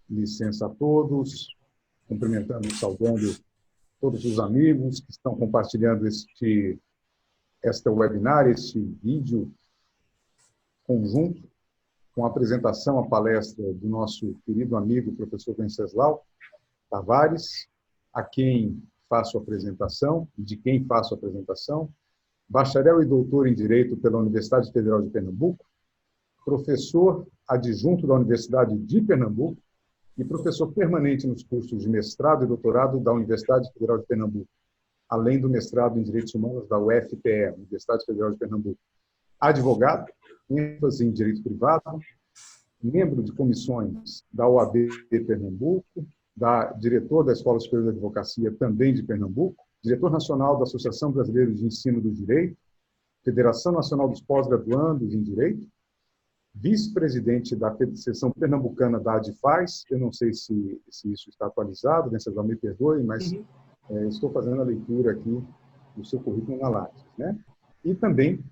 licença a todos, cumprimentando e saudando todos os amigos que estão compartilhando esta webinar, este vídeo conjunto, com a apresentação, a palestra do nosso querido amigo, professor Venceslau Tavares, a quem faço a apresentação, de quem faço a apresentação, bacharel e doutor em Direito pela Universidade Federal de Pernambuco, professor adjunto da Universidade de Pernambuco e professor permanente nos cursos de mestrado e doutorado da Universidade Federal de Pernambuco, além do mestrado em Direitos Humanos da UFPE, Universidade Federal de Pernambuco. Advogado, ênfase em Direito Privado, membro de comissões da OAB de Pernambuco, diretor da Escola Superior de Advocacia, também de Pernambuco, diretor nacional da Associação Brasileira de Ensino do Direito, Federação Nacional dos Pós-Graduandos em Direito, vice-presidente da seção pernambucana da ADFAS, eu não sei se isso está atualizado, Venceslau, me perdoe, mas estou fazendo a leitura aqui do seu currículo na Lattes, né? E também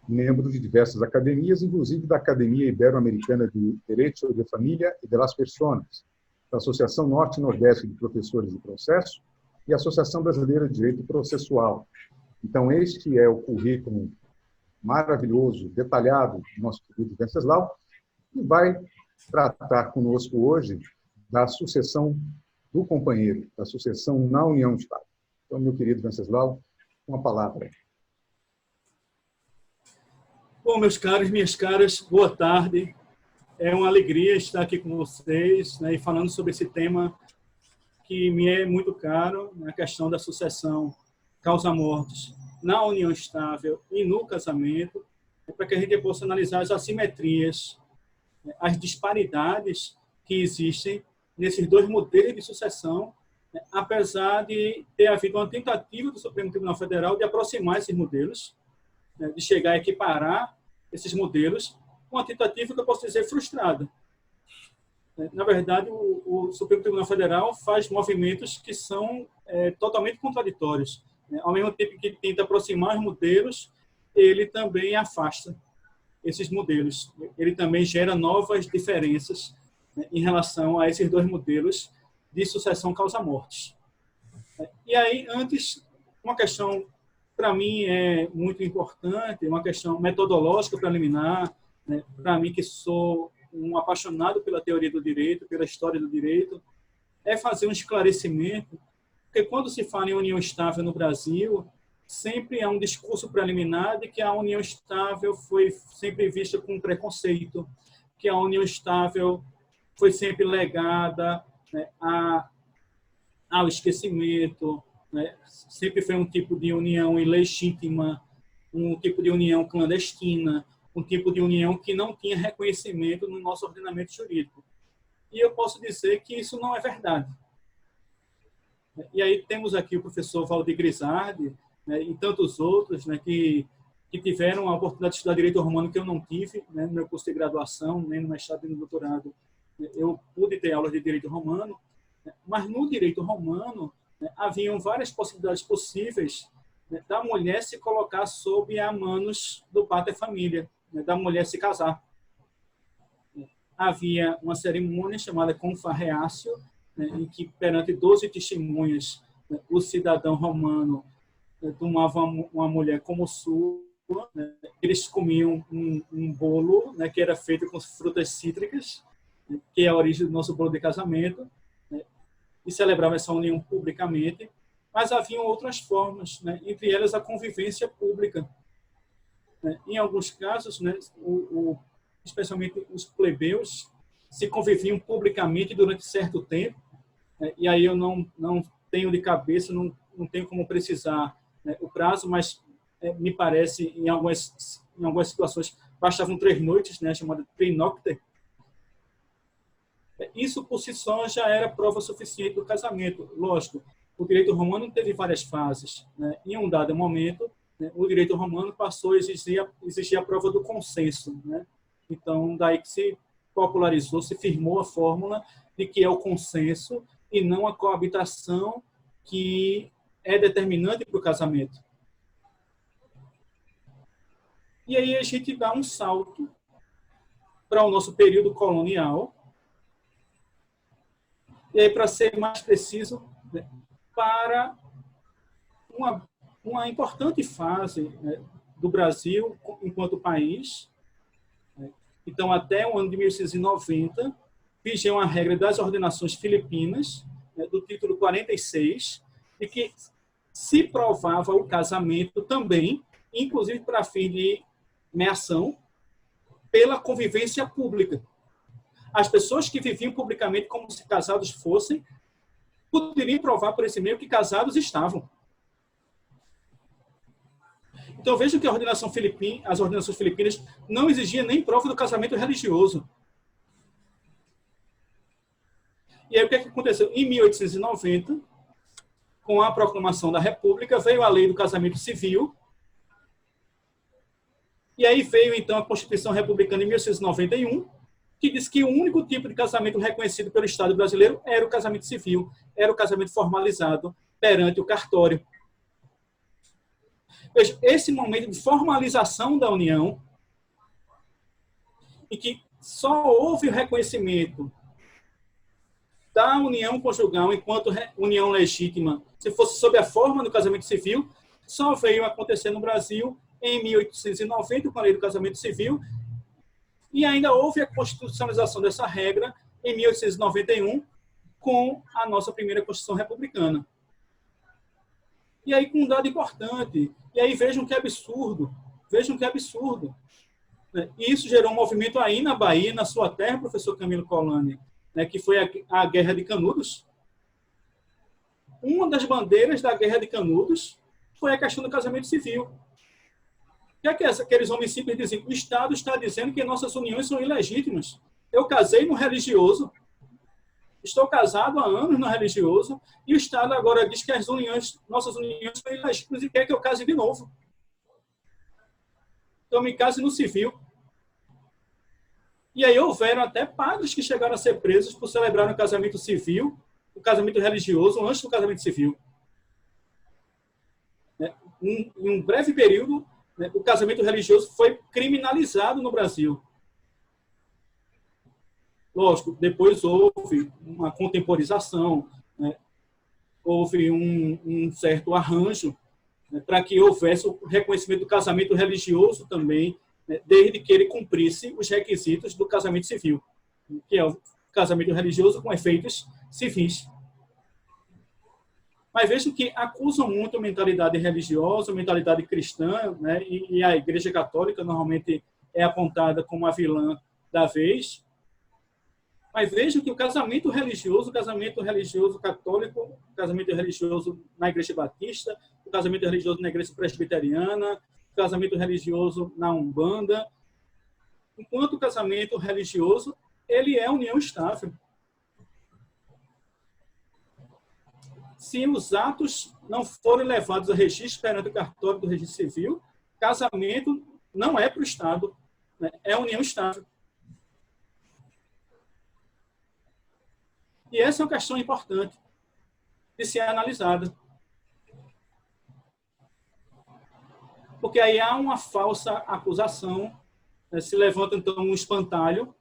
membro de diversas academias, inclusive da Academia Ibero-Americana de Direito de Família e de las Personas, da Associação Norte e Nordeste de Professores de Processo e Associação Brasileira de Direito Processual. Então, este é o currículo maravilhoso, detalhado do nosso querido Venceslau, que vai tratar conosco hoje da sucessão do companheiro, da sucessão na união estável. Então, meu querido Venceslau, uma palavra. Bom, meus caros, minhas caras, boa tarde. É uma alegria estar aqui com vocês, né, e falando sobre esse tema que me é muito caro, a questão da sucessão causa-mortes na união estável e no casamento, para que a gente possa analisar as assimetrias, as disparidades que existem nesses dois modelos de sucessão, apesar de ter havido uma tentativa do Supremo Tribunal Federal de aproximar esses modelos, de chegar a equiparar esses modelos, uma tentativa que eu posso dizer frustrada. Na verdade, o Supremo Tribunal Federal faz movimentos que são totalmente contraditórios. Ao mesmo tempo que tenta aproximar os modelos, ele também afasta esses modelos. Ele também gera novas diferenças, em relação a esses dois modelos de sucessão causa-mortes. E aí, antes, uma questão, para mim, é muito importante, uma questão metodológica preliminar, né, para mim, que sou um apaixonado pela teoria do direito, pela história do direito, é fazer um esclarecimento, porque quando se fala em união estável no Brasil, sempre há um discurso preliminar de que a união estável foi sempre vista com preconceito, que a união estável foi sempre legada, né, ao esquecimento, né, sempre foi um tipo de união ilegítima, um tipo de união clandestina, um tipo de união que não tinha reconhecimento no nosso ordenamento jurídico. E eu posso dizer que isso não é verdade. E aí temos aqui o professor Valdir Grisardi, né, e tantos outros, né, que tiveram a oportunidade de estudar direito romano que eu não tive, né, no meu curso de graduação, nem no mestrado e no doutorado. Eu pude ter aulas de direito romano, né, mas no direito romano, né, haviam várias possibilidades possíveis, né, da mulher se colocar sob a manos do pater família, né, da mulher se casar. Havia uma cerimônia chamada confarreatio, né, em que, perante 12 testemunhas, né, o cidadão romano, né, tomava uma mulher como sua, né, eles comiam um bolo, né, que era feito com frutas cítricas, né, que é a origem do nosso bolo de casamento, né, e celebrava essa união publicamente, mas haviam outras formas, né, entre elas a convivência pública. Né, em alguns casos, né, especialmente os plebeus, se conviviam publicamente durante certo tempo, né, e aí eu não tenho de cabeça, não tenho como precisar, né, o prazo, mas me parece, em algumas situações, bastavam 3 noites, né, chamada trinocte. Isso, por si só, já era prova suficiente do casamento. Lógico, o direito romano teve várias fases. Né? Em um dado momento, né, o direito romano passou a exigir a prova do consenso. Né? Então, daí que se popularizou, se firmou a fórmula de que é o consenso e não a coabitação que é determinante para o casamento. E aí a gente dá um salto para o nosso período colonial, E aí, para ser mais preciso, né, para uma importante fase, né, do Brasil enquanto país. Né? Então, até o ano de 1890, vigia uma regra das ordenações filipinas, né, do título 46, e que se provava o casamento também, inclusive para fim de meação, pela convivência pública. As pessoas que viviam publicamente como se casados fossem, poderiam provar por esse meio que casados estavam. Então, vejam que as ordenações filipinas não exigiam nem prova do casamento religioso. E aí, o que aconteceu? Em 1890, com a proclamação da República, veio a lei do casamento civil. E aí veio, então, a Constituição Republicana em 1891, que diz que o único tipo de casamento reconhecido pelo Estado brasileiro era o casamento civil, era o casamento formalizado perante o cartório. Veja, esse momento de formalização da união, em que só houve o reconhecimento da união conjugal enquanto união legítima, se fosse sob a forma do casamento civil, só veio acontecer no Brasil em 1890, com a lei do casamento civil, e ainda houve a constitucionalização dessa regra em 1891, com a nossa primeira Constituição Republicana. E aí, com um dado importante, e aí vejam que absurdo, né? E isso gerou um movimento aí na Bahia, na sua terra, professor Camilo Colani, né, que foi a Guerra de Canudos. Uma das bandeiras da Guerra de Canudos foi a questão do casamento civil. O que é que aqueles homens simples diziam? O Estado está dizendo que nossas uniões são ilegítimas. Eu casei no religioso, estou casado há anos no religioso, e o Estado agora diz que nossas uniões são ilegítimas e quer que eu case de novo. Então, me case no civil. E aí houveram até padres que chegaram a ser presos por celebrar o casamento civil, o casamento religioso, antes do casamento civil. Em um breve período, né, o casamento religioso foi criminalizado no Brasil. Lógico, depois houve uma contemporização, né, houve um certo arranjo, né, para que houvesse o reconhecimento do casamento religioso também, né, desde que ele cumprisse os requisitos do casamento civil, que é o casamento religioso com efeitos civis. Mas vejam que acusam muito a mentalidade religiosa, a mentalidade cristã, né, e a Igreja Católica normalmente é apontada como a vilã da vez. Mas vejam que o casamento religioso católico, o casamento religioso na Igreja Batista, o casamento religioso na Igreja Presbiteriana, o casamento religioso na Umbanda, enquanto o casamento religioso, ele é união estável. Se os atos não forem levados a registro perante o cartório do registro civil, casamento não é para o Estado, né? É união estável. E essa é uma questão importante de ser analisada. Porque aí há uma falsa acusação, né? Se levanta, então, um espantalho,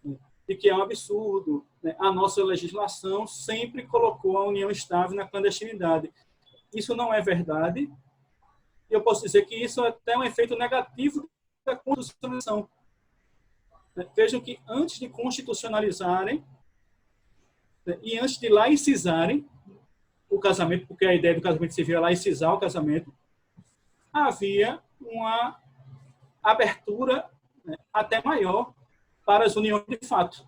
né, de que é um absurdo, né? A nossa legislação sempre colocou a união estável na clandestinidade. Isso não é verdade. E eu posso dizer que isso é até um efeito negativo da constitucionalização. Vejam que antes de constitucionalizarem, e antes de laicizarem o casamento, porque a ideia do casamento civil é laicizar o casamento, havia uma abertura, né, até maior para as uniões de fato.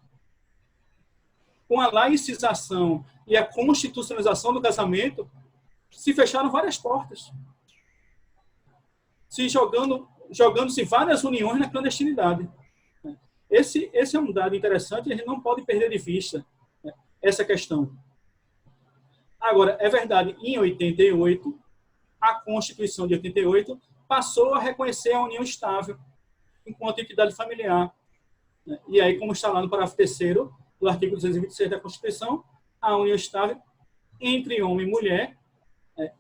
Com a laicização e a constitucionalização do casamento, se fecharam várias portas, jogando-se várias uniões na clandestinidade. Esse é um dado interessante e a gente não pode perder de vista, né, essa questão. Agora, é verdade, em 88, a Constituição de 88 passou a reconhecer a união estável enquanto entidade familiar. E aí, como está lá no parágrafo 3º do artigo 226 da Constituição, a união estável entre homem e mulher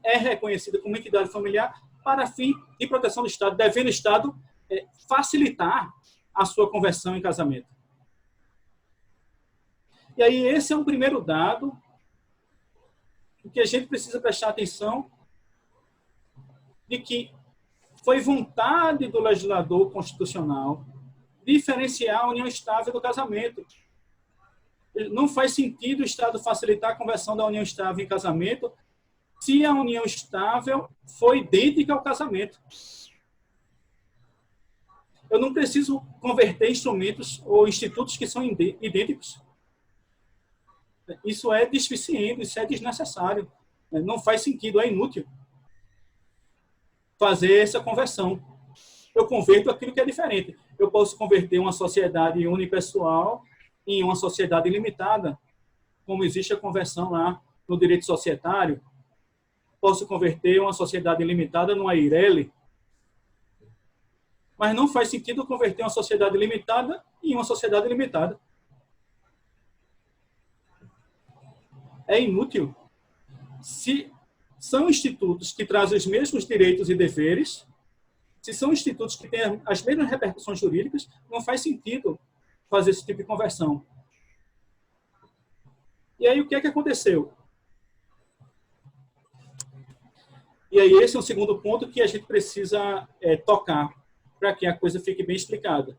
é reconhecida como entidade familiar para fim de proteção do Estado, devendo o Estado facilitar a sua conversão em casamento. E aí esse é um primeiro dado que a gente precisa prestar atenção, de que foi vontade do legislador constitucional diferenciar a união estável do casamento. Não faz sentido o Estado facilitar a conversão da união estável em casamento se a união estável for idêntica ao casamento. Eu não preciso converter instrumentos ou institutos que são idênticos. Isso é desficiente, isso é desnecessário. Não faz sentido, é inútil fazer essa conversão. Eu converto aquilo que é diferente. Eu posso converter uma sociedade unipessoal em uma sociedade limitada, como existe a conversão lá no direito societário. Posso converter uma sociedade limitada numa EIRELI, mas não faz sentido converter uma sociedade limitada em uma sociedade limitada. É inútil. Se são institutos que trazem os mesmos direitos e deveres, se são institutos que têm as mesmas repercussões jurídicas, não faz sentido fazer esse tipo de conversão. E aí, o que é que aconteceu? E aí, esse é o segundo ponto que a gente precisa tocar, para que a coisa fique bem explicada.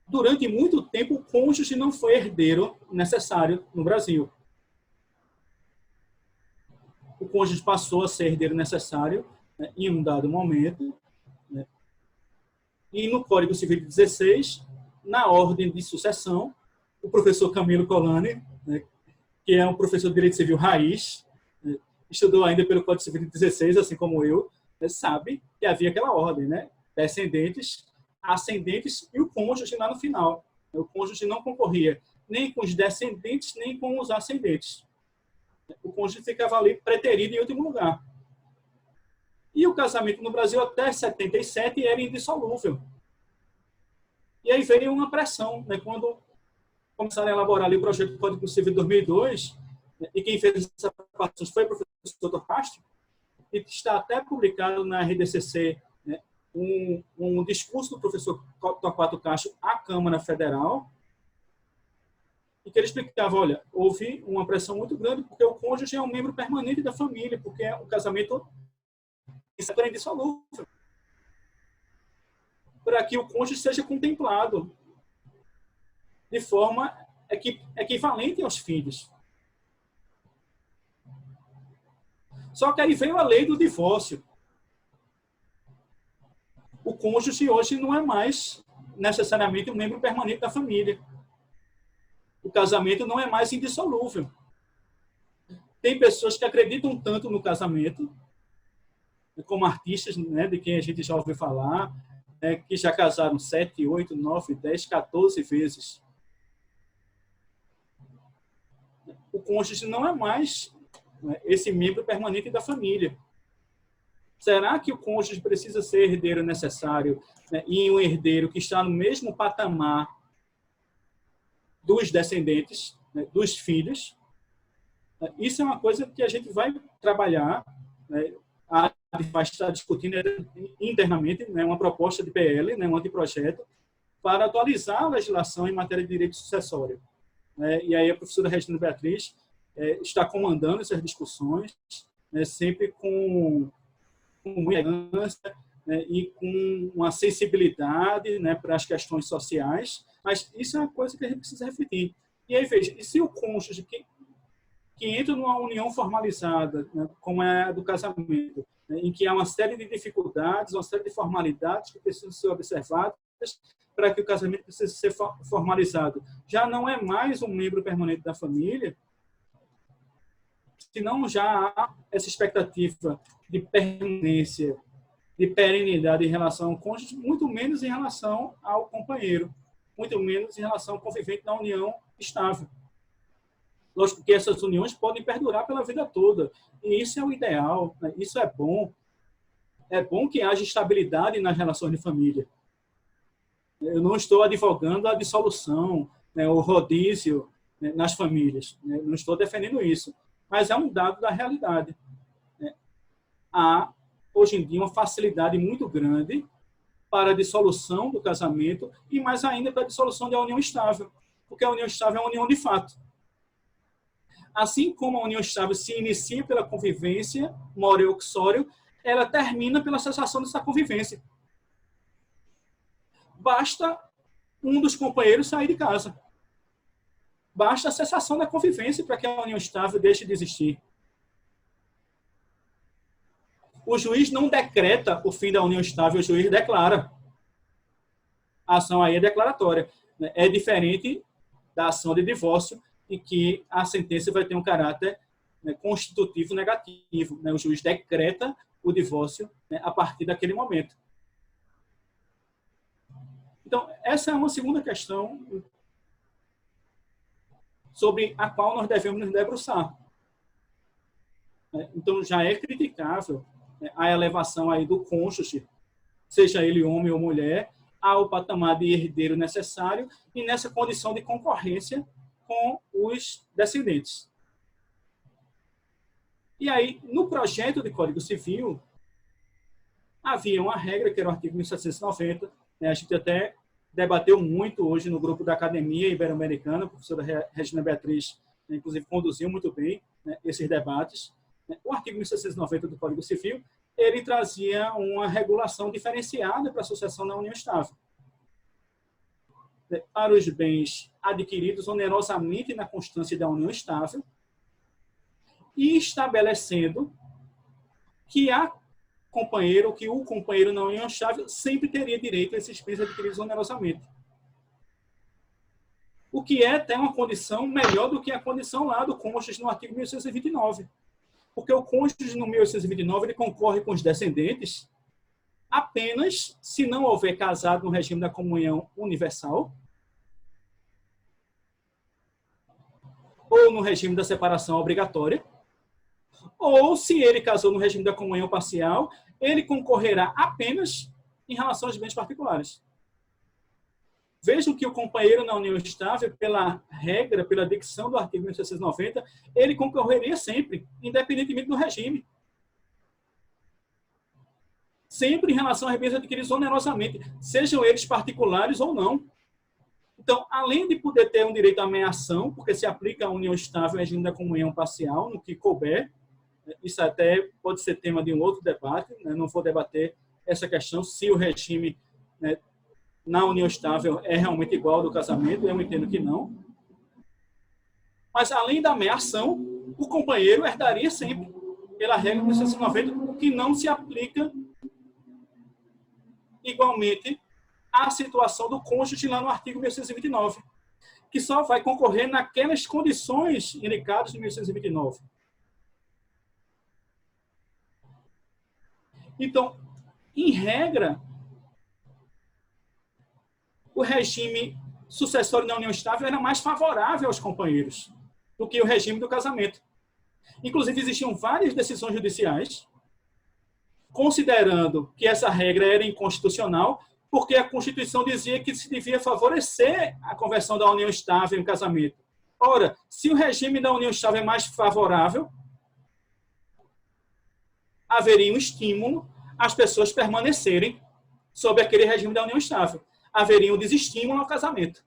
Durante muito tempo, o cônjuge não foi herdeiro necessário no Brasil. O cônjuge passou a ser herdeiro necessário, né, em um dado momento, né, e no Código Civil de 16, na ordem de sucessão, o professor Camilo Colani, né, que é um professor de Direito Civil raiz, né, estudou ainda pelo Código Civil de 16, assim como eu, né, sabe que havia aquela ordem, né, descendentes, ascendentes e o cônjuge lá no final. O cônjuge não concorria nem com os descendentes, nem com os ascendentes. O cônjuge ficava ali preterido em último lugar. E o casamento no Brasil até 77 era indissolúvel. E aí veio uma pressão, né, quando começaram a elaborar ali o projeto do Código Civil de 2002, né, e quem fez essa participação foi o professor Dr. Castro, e está até publicado na RDCC, né, um discurso do professor Torquato Castro à Câmara Federal, e que ele explicava, olha, houve uma pressão muito grande porque o cônjuge é um membro permanente da família, porque o casamento é indissolúvel, para que o cônjuge seja contemplado de forma equivalente aos filhos. Só que aí veio a lei do divórcio. O cônjuge hoje não é mais necessariamente um membro permanente da família. O casamento não é mais indissolúvel. Tem pessoas que acreditam tanto no casamento, como artistas, né, de quem a gente já ouviu falar, né, que já casaram 7, 8, 9, 10, 14 vezes. O cônjuge não é mais, né, esse membro permanente da família. Será que o cônjuge precisa ser herdeiro necessário, né, e um herdeiro que está no mesmo patamar dos descendentes, né, dos filhos? Isso é uma coisa que a gente vai trabalhar, né, vai estar discutindo internamente, né, uma proposta de PL, né, um anteprojeto, para atualizar a legislação em matéria de direito sucessório. E aí a professora Regina Beatriz está comandando essas discussões, né, sempre com muita elegância, né, e com uma sensibilidade, né, para as questões sociais, mas isso é uma coisa que a gente precisa refletir. E aí, veja, e se o cônjuge que entra numa união formalizada, né, como é a do casamento, né, em que há uma série de dificuldades, uma série de formalidades que precisam ser observadas para que o casamento precise ser formalizado, já não é mais um membro permanente da família, senão já há essa expectativa de permanência, de perenidade em relação ao cônjuge, muito menos em relação ao companheiro, muito menos em relação ao convivente na união estável. Lógico que essas uniões podem perdurar pela vida toda, e isso é o ideal, né? Isso é bom. É bom que haja estabilidade nas relações de família. Eu não estou advogando a dissolução, né, o rodízio, né, nas famílias, né? Não estou defendendo isso, mas é um dado da realidade. Há, hoje em dia, uma facilidade muito grande para a dissolução do casamento e mais ainda para a dissolução da união estável, porque a união estável é uma união de fato. Assim como a união estável se inicia pela convivência mora uxório, ela termina pela cessação dessa convivência. Basta um dos companheiros sair de casa. Basta a cessação da convivência para que a união estável deixe de existir. O juiz não decreta o fim da união estável, o juiz declara. A ação aí é declaratória. É diferente da ação de divórcio, em que a sentença vai ter um caráter constitutivo negativo. O juiz decreta o divórcio a partir daquele momento. Então, essa é uma segunda questão sobre a qual nós devemos nos debruçar. Então, já é criticável a elevação aí do cônjuge, seja ele homem ou mulher, ao patamar de herdeiro necessário e nessa condição de concorrência com os descendentes. E aí, no projeto de Código Civil, havia uma regra, que era o artigo 1790, a gente até debateu muito hoje no grupo da Academia Ibero-Americana, a professora Regina Beatriz, inclusive, conduziu muito bem esses debates. O artigo 1790 do Código Civil, ele trazia uma regulação diferenciada para a sucessão na união estável. Para os bens adquiridos onerosamente na constância da união estável e estabelecendo que a companheiro ou que o companheiro na união estável sempre teria direito a esses bens adquiridos onerosamente. O que é até uma condição melhor do que a condição lá do cônjuge no artigo 1829. Porque o cônjuge no 1829 ele concorre com os descendentes apenas se não houver casado no regime da comunhão universal ou no regime da separação obrigatória, ou se ele casou no regime da comunhão parcial, ele concorrerá apenas em relação aos bens particulares. Vejam que o companheiro na união estável, pela regra, pela dicção do artigo 1690, ele concorreria sempre, independentemente do regime. Sempre em relação aos bens adquiridos onerosamente, sejam eles particulares ou não. Então, além de poder ter um direito à meação, porque se aplica à união estável e regime da comunhão parcial, no que couber, isso até pode ser tema de um outro debate, não vou debater essa questão, se o regime na união estável é realmente igual ao do casamento, eu entendo que não. Mas, além da meação, o companheiro herdaria sempre, pela regra 1690, o que não se aplica igualmente à situação do cônjuge lá no artigo 1629, que só vai concorrer naquelas condições indicadas no 1629. Então, em regra, o regime sucessório na união estável era mais favorável aos companheiros do que o regime do casamento. Inclusive, existiam várias decisões judiciais considerando que essa regra era inconstitucional, porque a Constituição dizia que se devia favorecer a conversão da união estável em casamento. Ora, se o regime da união estável é mais favorável, haveria um estímulo às pessoas permanecerem sob aquele regime da união estável. Haveria um desestímulo ao casamento.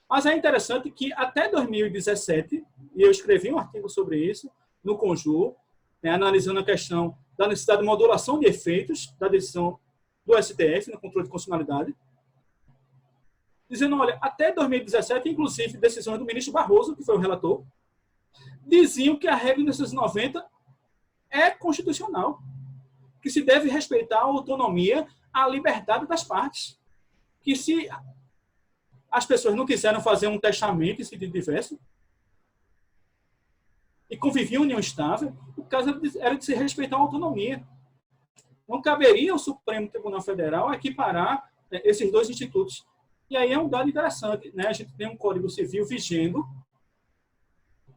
Mas é interessante que até 2017, e eu escrevi um artigo sobre isso no Conjur, analisando a questão da necessidade de modulação de efeitos da decisão do STF no controle de constitucionalidade, dizendo, olha, até 2017, inclusive decisões do ministro Barroso, que foi o relator, diziam que a regra 1990 é constitucional, que se deve respeitar a autonomia, a liberdade das partes, que se as pessoas não quiseram fazer um testamento em sentido diverso e conviviam em união estável, o caso era de se respeitar a autonomia. Não caberia ao Supremo Tribunal Federal equiparar esses dois institutos. E aí é um dado interessante, A gente tem um Código Civil vigendo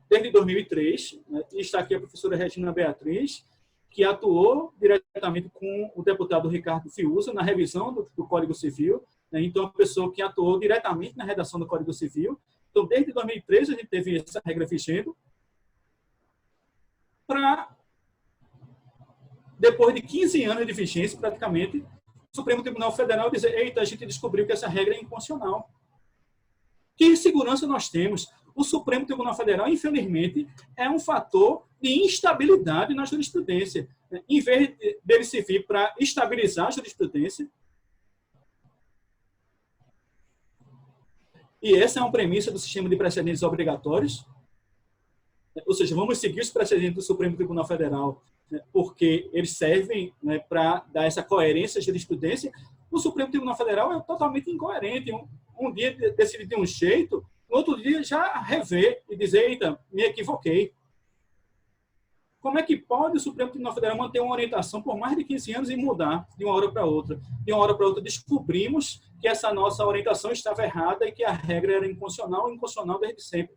desde 2003, e está aqui a professora Regina Beatriz, que atuou diretamente com o deputado Ricardo Fiuza na revisão do Código Civil, então, a pessoa que atuou diretamente na redação do Código Civil. Então, desde 2013, a gente teve essa regra vigendo, para, depois de 15 anos de vigência, praticamente, Supremo Tribunal Federal dizer, eita, a gente descobriu que essa regra é inconstitucional. Que segurança nós temos? O Supremo Tribunal Federal, infelizmente, é um fator de instabilidade na jurisprudência. Em vez dele servir para estabilizar a jurisprudência, e essa é uma premissa do sistema de precedentes obrigatórios, ou seja, vamos seguir os precedentes do Supremo Tribunal Federal, porque eles servem, né, para dar essa coerência à jurisprudência. O Supremo Tribunal Federal é totalmente incoerente. Um dia decide de um jeito, no outro dia já rever e dizer, eita, me equivoquei. Como é que pode o Supremo Tribunal Federal manter uma orientação por mais de 15 anos e mudar de uma hora para outra? De uma hora para outra descobrimos que essa nossa orientação estava errada e que a regra era inconstitucional desde sempre.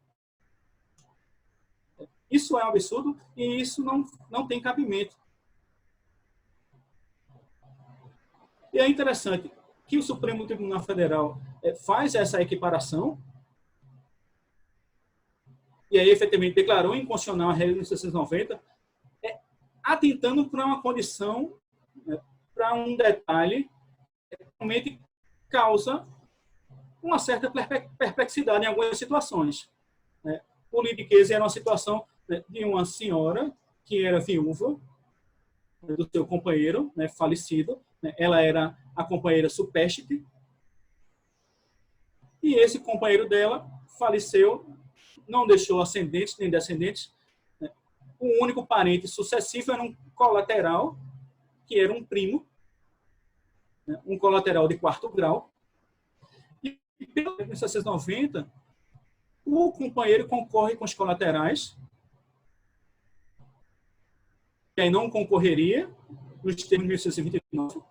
Isso é um absurdo e isso não tem cabimento. E é interessante que o Supremo Tribunal Federal faz essa equiparação e aí efetivamente declarou inconstitucional a regra de 1990, atentando para uma condição, para um detalhe que realmente causa uma certa perplexidade em algumas situações. O litiquese era uma situação de uma senhora que era viúva do seu companheiro, falecido. Ela era a companheira supérstite. E esse companheiro dela faleceu, não deixou ascendentes nem descendentes. O único parente sucessivo era um colateral, que era um primo, um colateral de 4º grau. E pela 1990, o companheiro concorre com os colaterais, que aí não concorreria nos termos de 1629.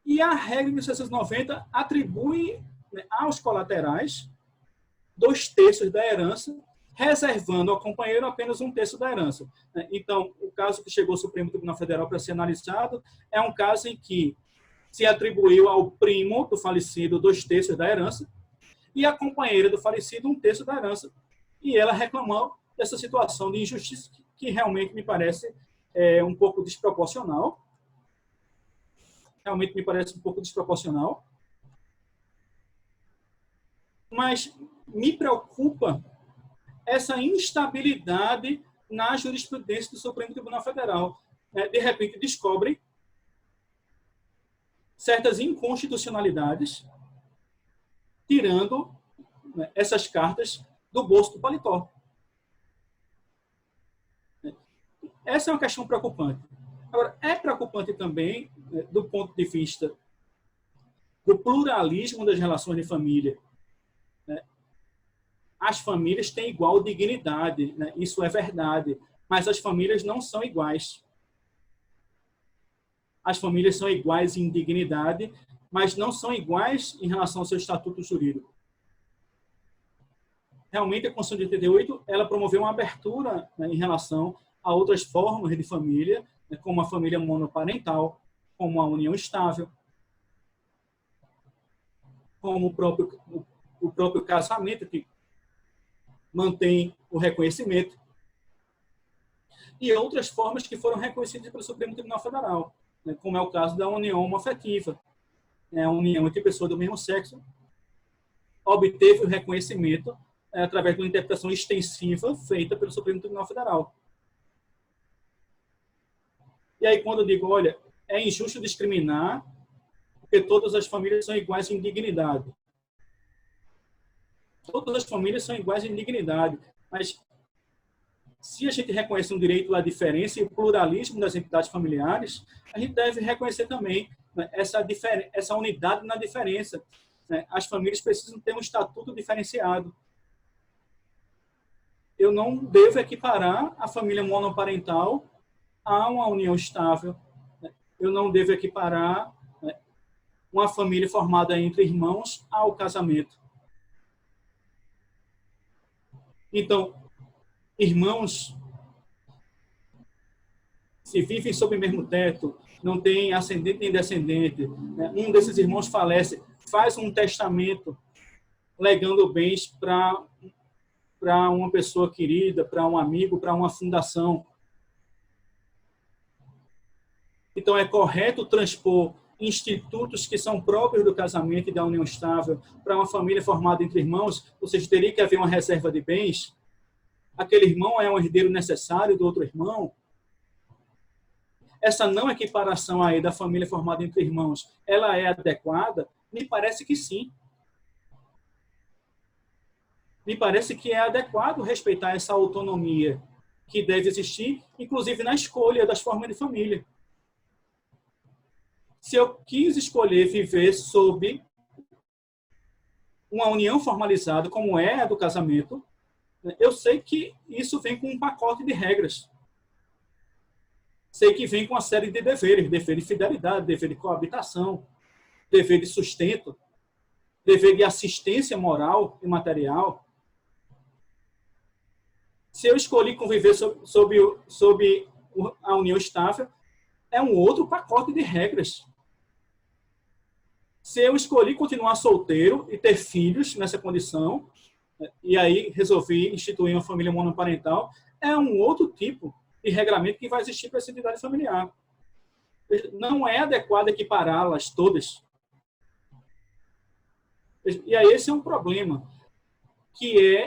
E a regra de 1690 atribui, aos colaterais 2/3 da herança, reservando ao companheiro apenas 1/3 da herança. Então, o caso que chegou ao Supremo Tribunal Federal para ser analisado é um caso em que se atribuiu ao primo do falecido 2/3 da herança e a companheira do falecido 1/3 da herança. E ela reclamou dessa situação de injustiça que realmente me parece um pouco desproporcional. Realmente me parece um pouco desproporcional. Mas me preocupa essa instabilidade na jurisprudência do Supremo Tribunal Federal. De repente, descobre certas inconstitucionalidades, tirando essas cartas do bolso do paletó. Essa é uma questão preocupante. Agora, é preocupante também do ponto de vista do pluralismo das relações de família. As famílias têm igual dignidade, isso é verdade, mas as famílias não são iguais. As famílias são iguais em dignidade, mas não são iguais em relação ao seu estatuto jurídico. Realmente, a Constituição de 88, ela promoveu uma abertura em relação a outras formas de família, como a família monoparental, como a união estável, como o próprio casamento, que mantém o reconhecimento, e outras formas que foram reconhecidas pelo Supremo Tribunal Federal, como é o caso da união homoafetiva, a união entre pessoas do mesmo sexo, obteve o reconhecimento através de uma interpretação extensiva feita pelo Supremo Tribunal Federal. E aí, quando eu digo, olha, é injusto discriminar, porque todas as famílias são iguais em dignidade. Todas as famílias são iguais em dignidade, mas se a gente reconhece um direito à diferença e o pluralismo das entidades familiares, a gente deve reconhecer também essa unidade na diferença. As famílias precisam ter um estatuto diferenciado. Eu não devo equiparar a família monoparental a uma união estável. Eu não devo equiparar uma família formada entre irmãos ao casamento. Então, irmãos, se vivem sob o mesmo teto, não tem ascendente nem descendente, um desses irmãos falece, faz um testamento legando bens para uma pessoa querida, para um amigo, para uma fundação. Então, é correto transpor institutos que são próprios do casamento e da união estável para uma família formada entre irmãos, ou seja, teria que haver uma reserva de bens? Aquele irmão é um herdeiro necessário do outro irmão? Essa não equiparação aí da família formada entre irmãos, ela é adequada? Me parece que sim. Me parece que é adequado respeitar essa autonomia que deve existir, inclusive na escolha das formas de família. Se eu quis escolher viver sob uma união formalizada, como é a do casamento, eu sei que isso vem com um pacote de regras. Sei que vem com uma série de deveres, dever de fidelidade, dever de coabitação, dever de sustento, dever de assistência moral e material. Se eu escolhi conviver sob a união estável, é um outro pacote de regras. Se eu escolhi continuar solteiro e ter filhos nessa condição, e aí resolvi instituir uma família monoparental, é um outro tipo de regramento que vai existir para essa entidade familiar. Não é adequado equipará-las todas. E aí esse é um problema, que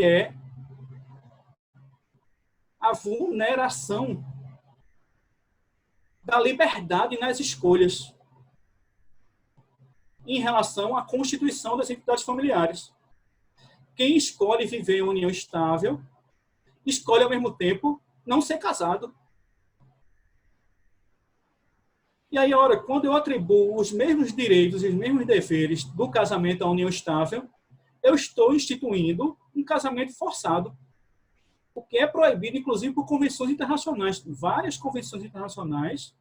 é a vulneração da liberdade nas escolhas em relação à constituição das entidades familiares. Quem escolhe viver em união estável, escolhe ao mesmo tempo não ser casado. E aí, ora, quando eu atribuo os mesmos direitos e os mesmos deveres do casamento à união estável, eu estou instituindo um casamento forçado, o que é proibido, inclusive, por convenções internacionais. Várias convenções internacionais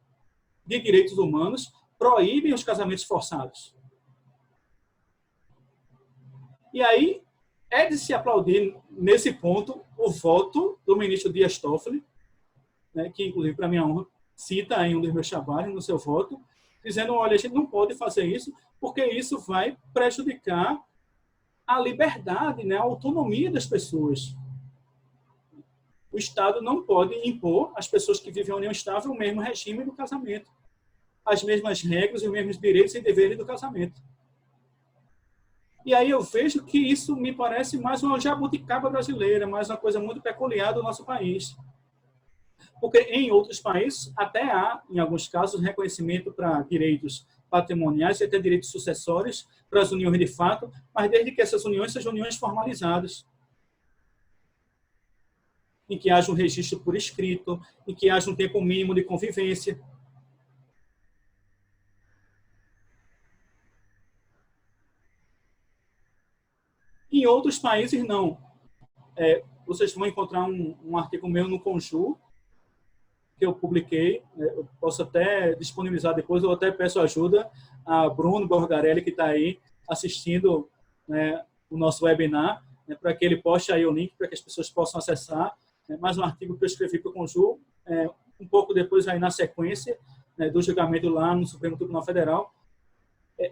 de direitos humanos proíbem os casamentos forçados. E aí, é de se aplaudir, nesse ponto, o voto do ministro Dias Toffoli, né, que, inclusive, para minha honra, cita em um dos meus trabalhos, no seu voto, dizendo, olha, a gente não pode fazer isso, porque isso vai prejudicar a liberdade, né, a autonomia das pessoas. O Estado não pode impor às pessoas que vivem em união estável o mesmo regime do casamento, as mesmas regras e os mesmos direitos e deveres do casamento. E aí eu vejo que isso me parece mais uma jabuticaba brasileira, mais uma coisa muito peculiar do nosso país. Porque em outros países até há, em alguns casos, reconhecimento para direitos patrimoniais e até direitos sucessórios para as uniões de fato, mas desde que essas uniões sejam uniões formalizadas, em que haja um registro por escrito, em que haja um tempo mínimo de convivência. Em outros países, não. Vocês vão encontrar um artigo meu no Conju, que eu publiquei, eu posso até disponibilizar depois, eu até peço ajuda a Bruno Borgarelli, que está aí assistindo, né, o nosso webinar, né, para que ele poste aí o link para que as pessoas possam acessar. Mais um artigo que eu escrevi para o Conju, um pouco depois, aí na sequência, né, do julgamento lá no Supremo Tribunal Federal,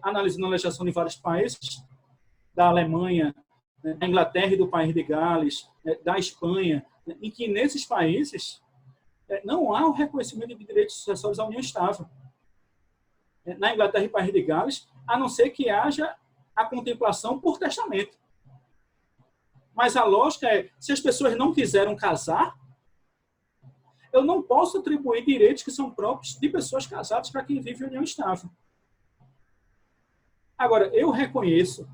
analisando a legislação de vários países, da Alemanha, né, da Inglaterra e do país de Gales, né, da Espanha, né, em que nesses países não há o reconhecimento de direitos sucessórios à união estável. Na Inglaterra e país de Gales, a não ser que haja a contemplação por testamento. Mas a lógica é, se as pessoas não quiseram casar, eu não posso atribuir direitos que são próprios de pessoas casadas para quem vive em união estável. Agora, eu reconheço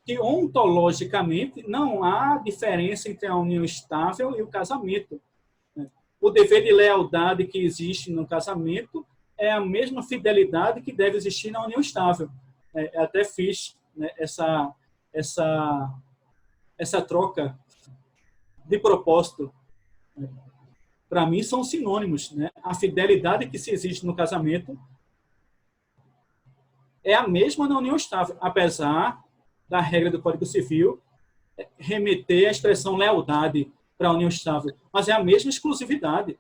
que ontologicamente não há diferença entre a união estável e o casamento. O dever de lealdade que existe no casamento é a mesma fidelidade que deve existir na união estável. Até fiz, né, essa troca de propósito. Para mim, são sinônimos, né? A fidelidade que se existe no casamento é a mesma na união estável, apesar da regra do Código Civil remeter à expressão lealdade para a união estável, mas é a mesma exclusividade.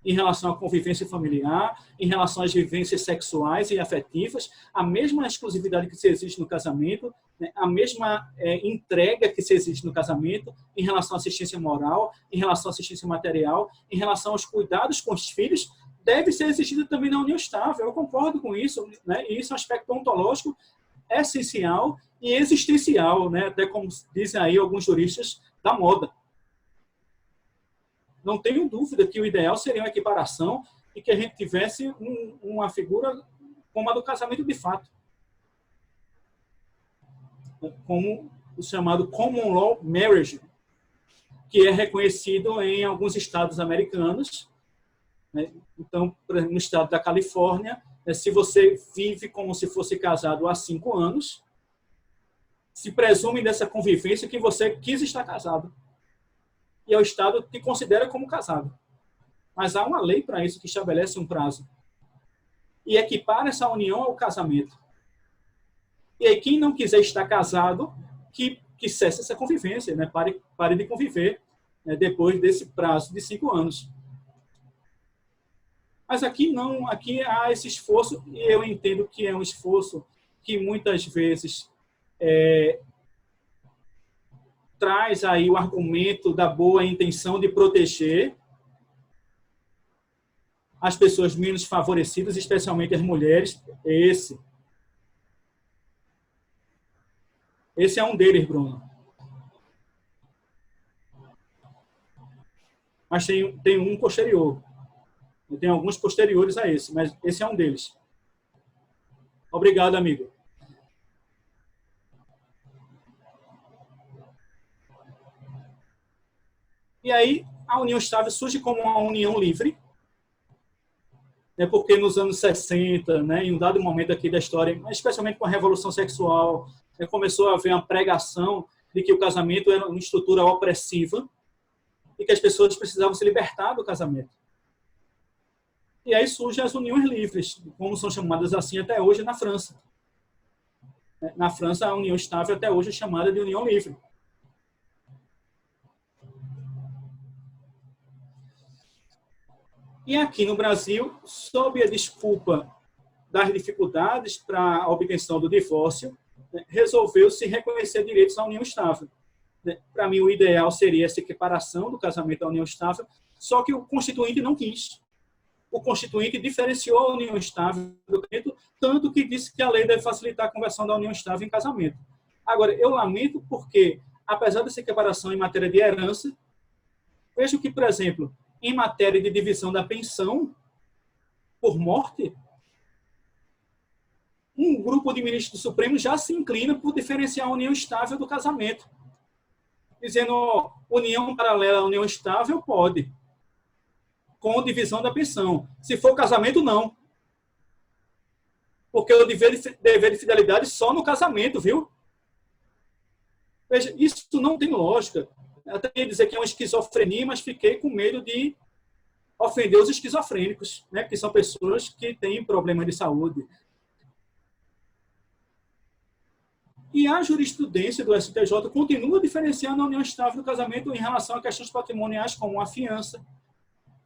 em relação à convivência familiar, em relação às vivências sexuais e afetivas, a mesma exclusividade que se existe no casamento, né, a mesma entrega que se existe no casamento, em relação à assistência moral, em relação à assistência material, em relação aos cuidados com os filhos, deve ser exigida também na união estável. Eu concordo com isso, né, e isso é um aspecto ontológico essencial e existencial, né, até como dizem aí alguns juristas da moda. Não tenho dúvida que o ideal seria uma equiparação e que a gente tivesse uma figura como a do casamento de fato. Como o chamado Common Law Marriage, que é reconhecido em alguns estados americanos. Né? Então, no estado da Califórnia, se você vive como se fosse casado há 5 anos, se presume dessa convivência que você quis estar casado. E o Estado te considera como casado. Mas há uma lei para isso que estabelece um prazo. E equipara essa união ao casamento. E aí, quem não quiser estar casado, que cesse essa convivência, né? Pare de conviver, né? Depois desse prazo de 5 anos. Mas aqui não, aqui há esse esforço, e eu entendo que é um esforço que muitas vezes traz aí o argumento da boa intenção de proteger as pessoas menos favorecidas, especialmente as mulheres. Esse é um deles, Bruno. Mas tem um posterior. Tem alguns posteriores a esse, mas esse é um deles. Obrigado, amigo. E aí, a união estável surge como uma união livre, né, porque nos anos 60, né, em um dado momento aqui da história, especialmente com a Revolução Sexual, né, começou a haver uma pregação de que o casamento era uma estrutura opressiva e que as pessoas precisavam se libertar do casamento. E aí surgem as uniões livres, como são chamadas assim até hoje na França. Na França, a união estável até hoje é chamada de união livre. E aqui no Brasil, sob a desculpa das dificuldades para a obtenção do divórcio, né, resolveu-se reconhecer direitos à união estável. Né? Para mim, o ideal seria essa equiparação do casamento à união estável, só que o Constituinte não quis. O Constituinte diferenciou a união estável do casamento, tanto que disse que a lei deve facilitar a conversão da união estável em casamento. Agora, eu lamento porque, apesar dessa equiparação em matéria de herança, vejo que, por exemplo, em matéria de divisão da pensão por morte, um grupo de ministros do Supremo já se inclina por diferenciar a união estável do casamento, dizendo união paralela à união estável pode, com divisão da pensão. Se for casamento, não. Porque o dever de fidelidade só no casamento, viu? Veja, isso não tem lógica. Eu até ia dizer que é uma esquizofrenia, mas fiquei com medo de ofender os esquizofrênicos, né? Que são pessoas que têm problemas de saúde. E a jurisprudência do STJ continua diferenciando a união estável do casamento em relação a questões patrimoniais, como a fiança,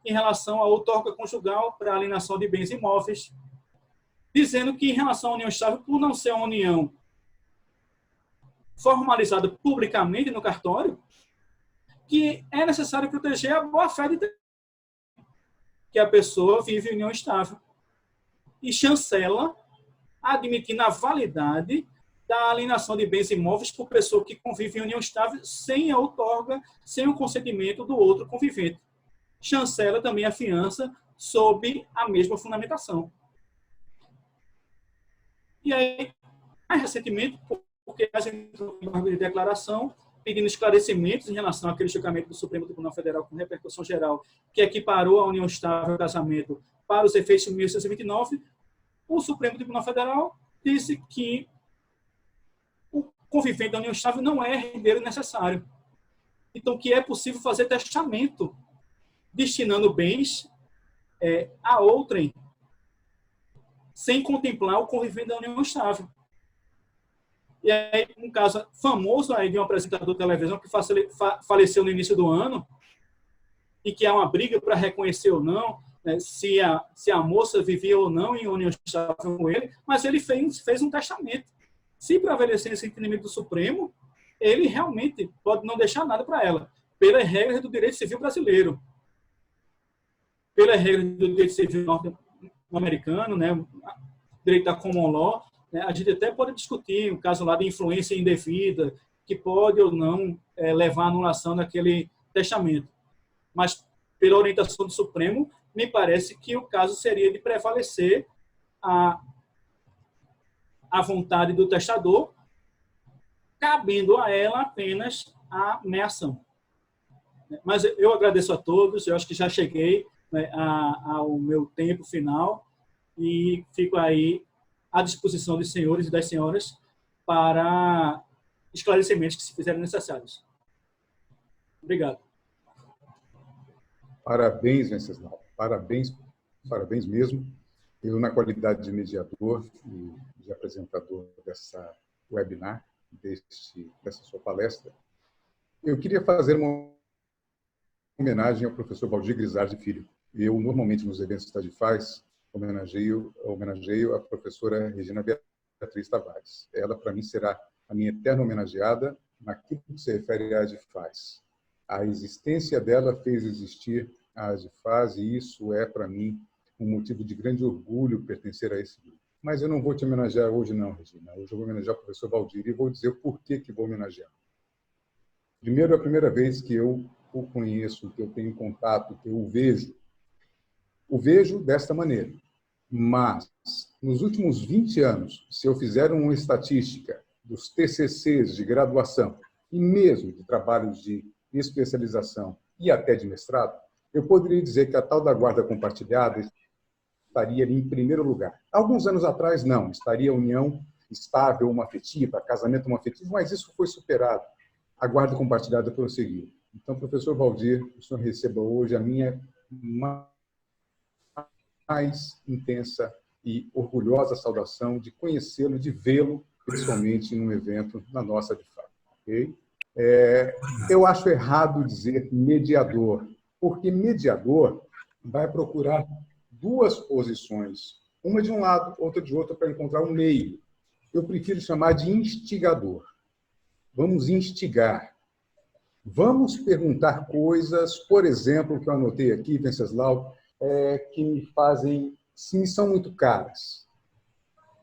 em relação à outorga conjugal para alienação de bens imóveis, dizendo que, em relação à união estável, por não ser uma união formalizada publicamente no cartório, que é necessário proteger a boa-fé de que a pessoa vive em união estável. E chancela, admitindo a validade da alienação de bens imóveis por pessoa que convive em união estável sem a outorga, sem o consentimento do outro convivente. Chancela também a fiança sob a mesma fundamentação. E aí, mais recentemente, porque a gente entrou em uma declaração pedindo esclarecimentos em relação àquele julgamento do Supremo Tribunal Federal com repercussão geral, que equiparou a união estável ao casamento para os efeitos de 1829, o Supremo Tribunal Federal disse que o convivente da união estável não é herdeiro necessário. Então, que é possível fazer testamento destinando bens a outrem, sem contemplar o convivente da união estável. E aí, um caso famoso aí de um apresentador de televisão que faleceu no início do ano, e que há uma briga para reconhecer ou não, né, se a moça vivia ou não em união estável com ele, mas ele fez um testamento. Se prevalecer esse entendimento do Supremo, ele realmente pode não deixar nada para ela, pelas regras do direito civil brasileiro, pelas regras do direito civil norte-americano, né, direito da common law, né, a gente até pode discutir um caso lá de influência indevida, que pode ou não levar à anulação daquele testamento. Mas, pela orientação do Supremo, me parece que o caso seria de prevalecer a vontade do testador, cabendo a ela apenas a meação. Mas eu agradeço a todos, eu acho que já cheguei, né, ao meu tempo final e fico aí à disposição dos senhores e das senhoras para esclarecimentos que se fizerem necessários. Obrigado. Parabéns, Venceslau. Parabéns, parabéns mesmo. Eu, na qualidade de mediador e de apresentador dessa webinar, dessa sua palestra, eu queria fazer uma homenagem ao professor Valdir Grisardi Filho. Eu, normalmente, nos eventos que a Estade faz, homenageio a professora Regina Beatriz Tavares. Ela, para mim, será a minha eterna homenageada naquilo que se refere à AGFAS. A existência dela fez existir a AGFAS e isso é, para mim, um motivo de grande orgulho pertencer a esse grupo. Mas eu não vou te homenagear hoje, não, Regina. Hoje eu vou homenagear o professor Valdir e vou dizer o porquê que vou homenagear. Primeiro, é a primeira vez que eu o conheço, que eu tenho contato, que eu o vejo. O vejo desta maneira. Mas, nos últimos 20 anos, se eu fizer uma estatística dos TCCs de graduação e mesmo de trabalhos de especialização e até de mestrado, eu poderia dizer que a tal da guarda compartilhada estaria ali em primeiro lugar. Alguns anos atrás, não. Estaria a união estável, uma afetiva, casamento uma afetivo, mas isso foi superado. A guarda compartilhada prosseguiu. Então, professor Valdir, o senhor receba hoje a minha mais intensa e orgulhosa saudação de conhecê-lo, de vê-lo, principalmente num evento na nossa de fato. Okay? Eu acho errado dizer mediador, porque mediador vai procurar duas posições, uma de um lado, outra de outro, para encontrar um meio. Eu prefiro chamar de instigador. Vamos instigar. Vamos perguntar coisas, por exemplo, que eu anotei aqui, Venceslau, que me são muito caras.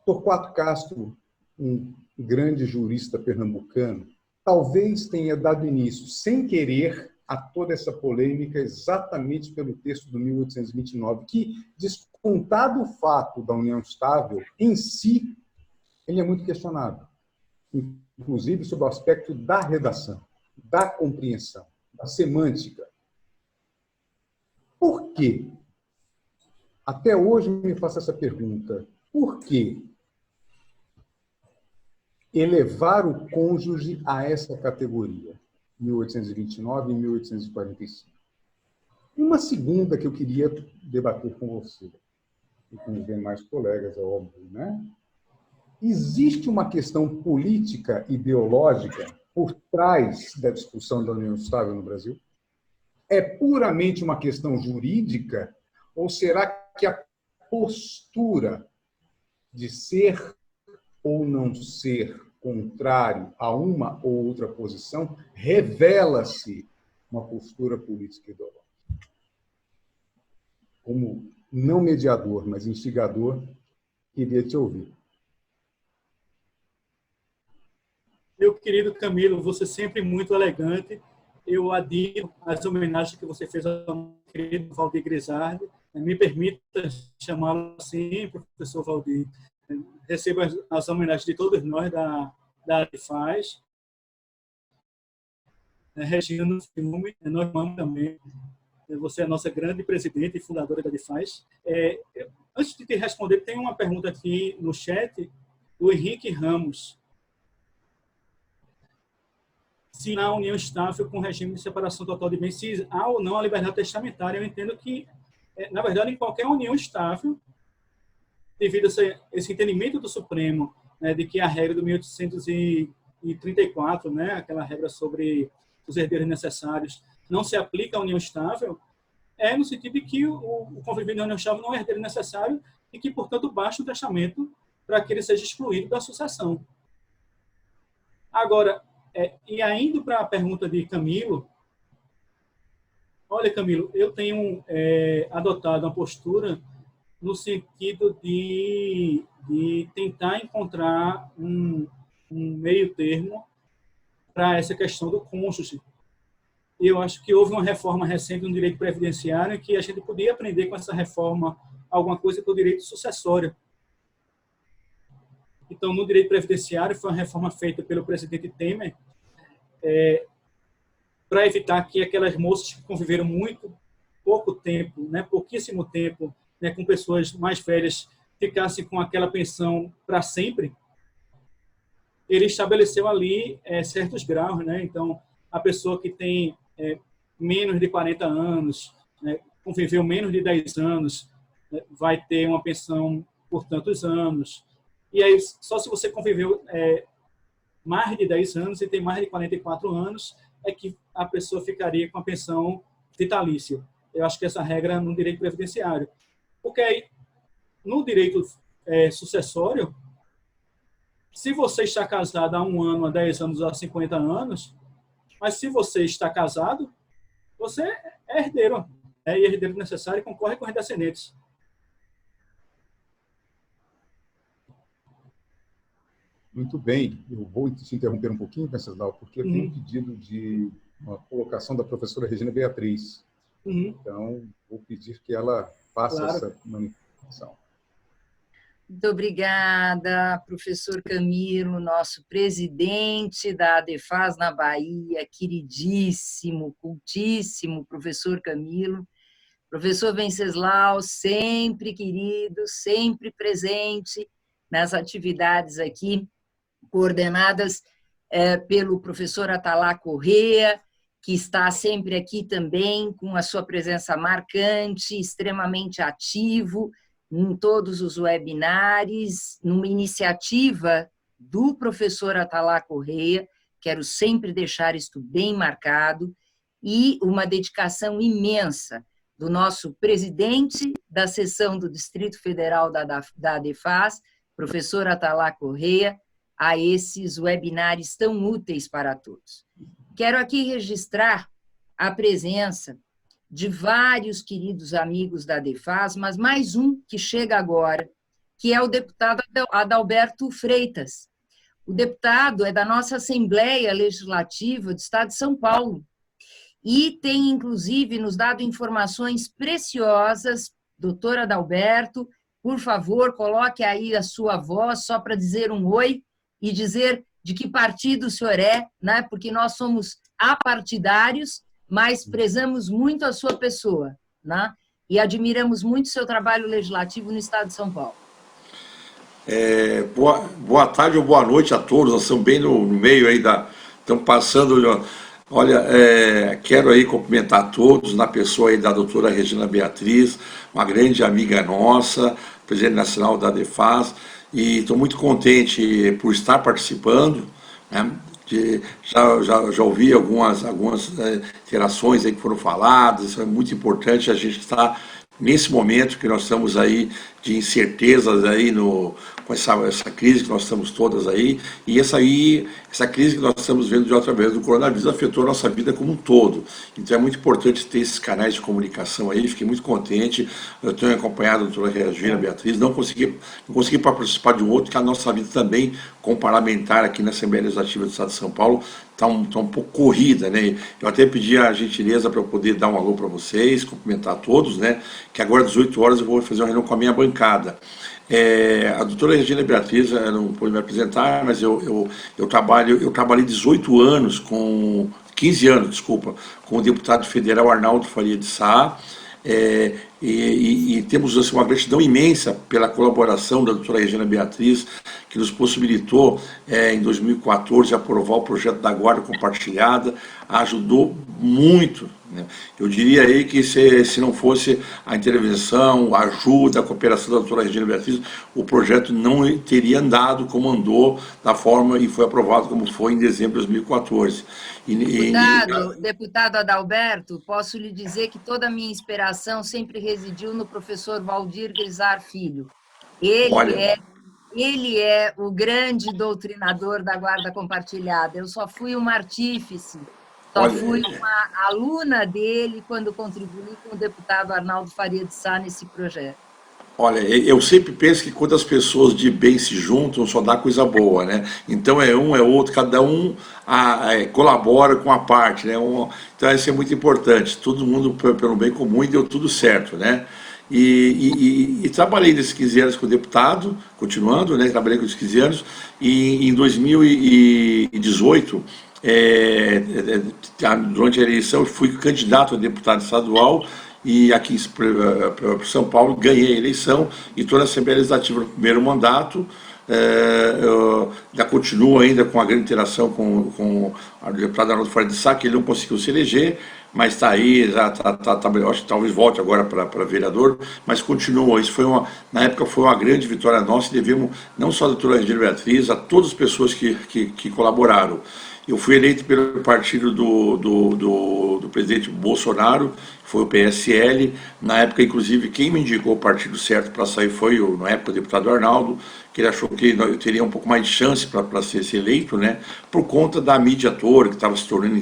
Torquato Castro, um grande jurista pernambucano, talvez tenha dado início, sem querer, a toda essa polêmica exatamente pelo texto do 1829, que, descontado o fato da união estável, em si, ele é muito questionado, inclusive sob o aspecto da redação, da compreensão, da semântica. Por quê? Até hoje me faço essa pergunta. Por quê elevar o cônjuge a essa categoria? 1829 e 1845. Uma segunda que eu queria debater com você, e com os demais colegas, é óbvio, né? Existe uma questão política, ideológica, por trás da discussão da união estável no Brasil? É puramente uma questão jurídica? Ou será que a postura de ser ou não ser contrário a uma ou outra posição revela-se uma postura política ideológica? Como não mediador, mas instigador, queria te ouvir. Meu querido Camilo, você sempre muito elegante. Eu admiro as homenagens que você fez ao querido Valdir Grisardi. Me permita chamá-lo assim, professor Valdir. Recebo as homenagens de todos nós da AGFAS. Regina no filme, nós amamos também. Você é a nossa grande presidente e fundadora da AGFAS. Antes de te responder, tem uma pergunta aqui no chat do Henrique Ramos. Se na união estável com regime de separação total de bens, se há ou não a liberdade testamentária, eu entendo que, na verdade, em qualquer união estável, devido a esse entendimento do Supremo, né, de que a regra do 1834, né, aquela regra sobre os herdeiros necessários, não se aplica à união estável, é no sentido de que o convivente da união estável não é herdeiro necessário e que, portanto, basta o testamento para que ele seja excluído da sucessão. Agora, e ainda para a pergunta de Camilo, olha, Camilo, eu tenho adotado uma postura no sentido de tentar encontrar um meio termo para essa questão do cônjuge. Eu acho que houve uma reforma recente no direito previdenciário que a gente podia aprender com essa reforma alguma coisa do direito sucessório. Então, no direito previdenciário, foi uma reforma feita pelo presidente Temer para evitar que aquelas moças que conviveram muito pouco tempo, né, pouquíssimo tempo, né, com pessoas mais velhas, ficassem com aquela pensão para sempre. Ele estabeleceu ali certos graus, né? Então, a pessoa que tem menos de 40 anos, né, conviveu menos de 10 anos, né, vai ter uma pensão por tantos anos. E aí, só se você conviveu mais de 10 anos e tem mais de 44 anos, é que a pessoa ficaria com a pensão vitalícia. Eu acho que essa regra no direito previdenciário. Porque aí, no direito sucessório, se você está casado há 1 ano, há 10 anos, há 50 anos, mas se você está casado, você é herdeiro. E herdeiro necessário e concorre com os descendentes. Muito bem. Eu vou te interromper um pouquinho, Venceslau, porque eu tenho um pedido de uma colocação da professora Regina Beatriz. Então, vou pedir que ela faça essa manifestação. Muito obrigada, professor Camilo, nosso presidente da ADEFAS na Bahia, queridíssimo, cultíssimo professor Camilo. Professor Venceslau, sempre querido, sempre presente nas atividades aqui, coordenadas pelo professor Atalá Corrêa, que está sempre aqui também, com a sua presença marcante, extremamente ativo em todos os webinários, numa iniciativa do professor Atalá Corrêa, quero sempre deixar isto bem marcado, e uma dedicação imensa do nosso presidente da seção do Distrito Federal da ADEFAS, professor Atalá Corrêa, a esses webinários tão úteis para todos. Quero aqui registrar a presença de vários queridos amigos da ADEFAS, mas mais um que chega agora, que é o deputado Adalberto Freitas. O deputado é da nossa Assembleia Legislativa do Estado de São Paulo e tem, inclusive, nos dado informações preciosas. Doutor Adalberto, por favor, coloque aí a sua voz só para dizer um oi e dizer de que partido o senhor é, né? Porque nós somos apartidários, mas prezamos muito a sua pessoa, né? E admiramos muito o seu trabalho legislativo no Estado de São Paulo. Boa tarde ou boa noite a todos, nós estamos bem no meio aí estamos passando, olha, quero aí cumprimentar todos, na pessoa aí da doutora Regina Beatriz, uma grande amiga nossa, presidente nacional da ADEFAS, e estou muito contente por estar participando, né? Já ouvi algumas interações aí que foram faladas. Isso é muito importante, a gente está nesse momento que nós estamos aí de incertezas aí com essa crise que nós estamos todas aí, e essa crise que nós estamos vendo de outra vez do coronavírus afetou a nossa vida como um todo. Então é muito importante ter esses canais de comunicação aí. Fiquei muito contente, eu tenho acompanhado a doutora Regina Beatriz, não consegui participar de um outro, que a nossa vida também, como parlamentar aqui na Assembleia Legislativa do Estado de São Paulo, está um pouco corrida, né? Eu até pedi a gentileza para eu poder dar um alô para vocês, cumprimentar a todos, né? Que agora às 18 horas eu vou fazer uma reunião com a minha bancada. A doutora Regina Beatriz, eu não pude me apresentar, mas eu trabalhei 18 anos, 15 anos, desculpa, com o deputado federal Arnaldo Faria de Sá, e temos assim, uma gratidão imensa pela colaboração da doutora Regina Beatriz, que nos possibilitou, em 2014, aprovar o projeto da Guarda Compartilhada, ajudou muito né? Eu diria aí que se não fosse a intervenção, a ajuda, a cooperação da doutora Regina Beatriz, o projeto não teria andado como andou, da forma e foi aprovado como foi em dezembro de 2014. Deputado Adalberto, posso lhe dizer que toda a minha inspiração sempre residiu no professor Valdir Grisar Filho. Ele é o grande doutrinador da guarda compartilhada. Eu só fui uma artífice, só fui uma aluna dele quando contribuí com o deputado Arnaldo Faria de Sá nesse projeto. Olha, eu sempre penso que quando as pessoas de bem se juntam, só dá coisa boa, né? Então é um, é outro, cada um colabora com a parte, né? Então isso é muito importante, todo mundo pelo bem comum e deu tudo certo, né? E trabalhei nesses 15 anos com o deputado, continuando, né? Trabalhei com esses 15 anos, e em 2018, durante a eleição, eu fui candidato a deputado estadual, e aqui para São Paulo ganhei a eleição e estou na Assembleia Legislativa no primeiro mandato. Eu já continuo ainda com a grande interação com o deputado Arnaldo Faria de Sá, que ele não conseguiu se eleger, mas está aí, já eu acho que talvez volte agora para vereador, mas continua. Isso na época foi uma grande vitória nossa, e devemos não só a doutora Regina Beatriz, a todas as pessoas que colaboraram. Eu fui eleito pelo partido do presidente Bolsonaro, foi o PSL. Na época, inclusive, quem me indicou o partido certo para sair foi, na época, o deputado Arnaldo, que ele achou que eu teria um pouco mais de chance para ser eleito, né, por conta da mídia toda que estava se tornando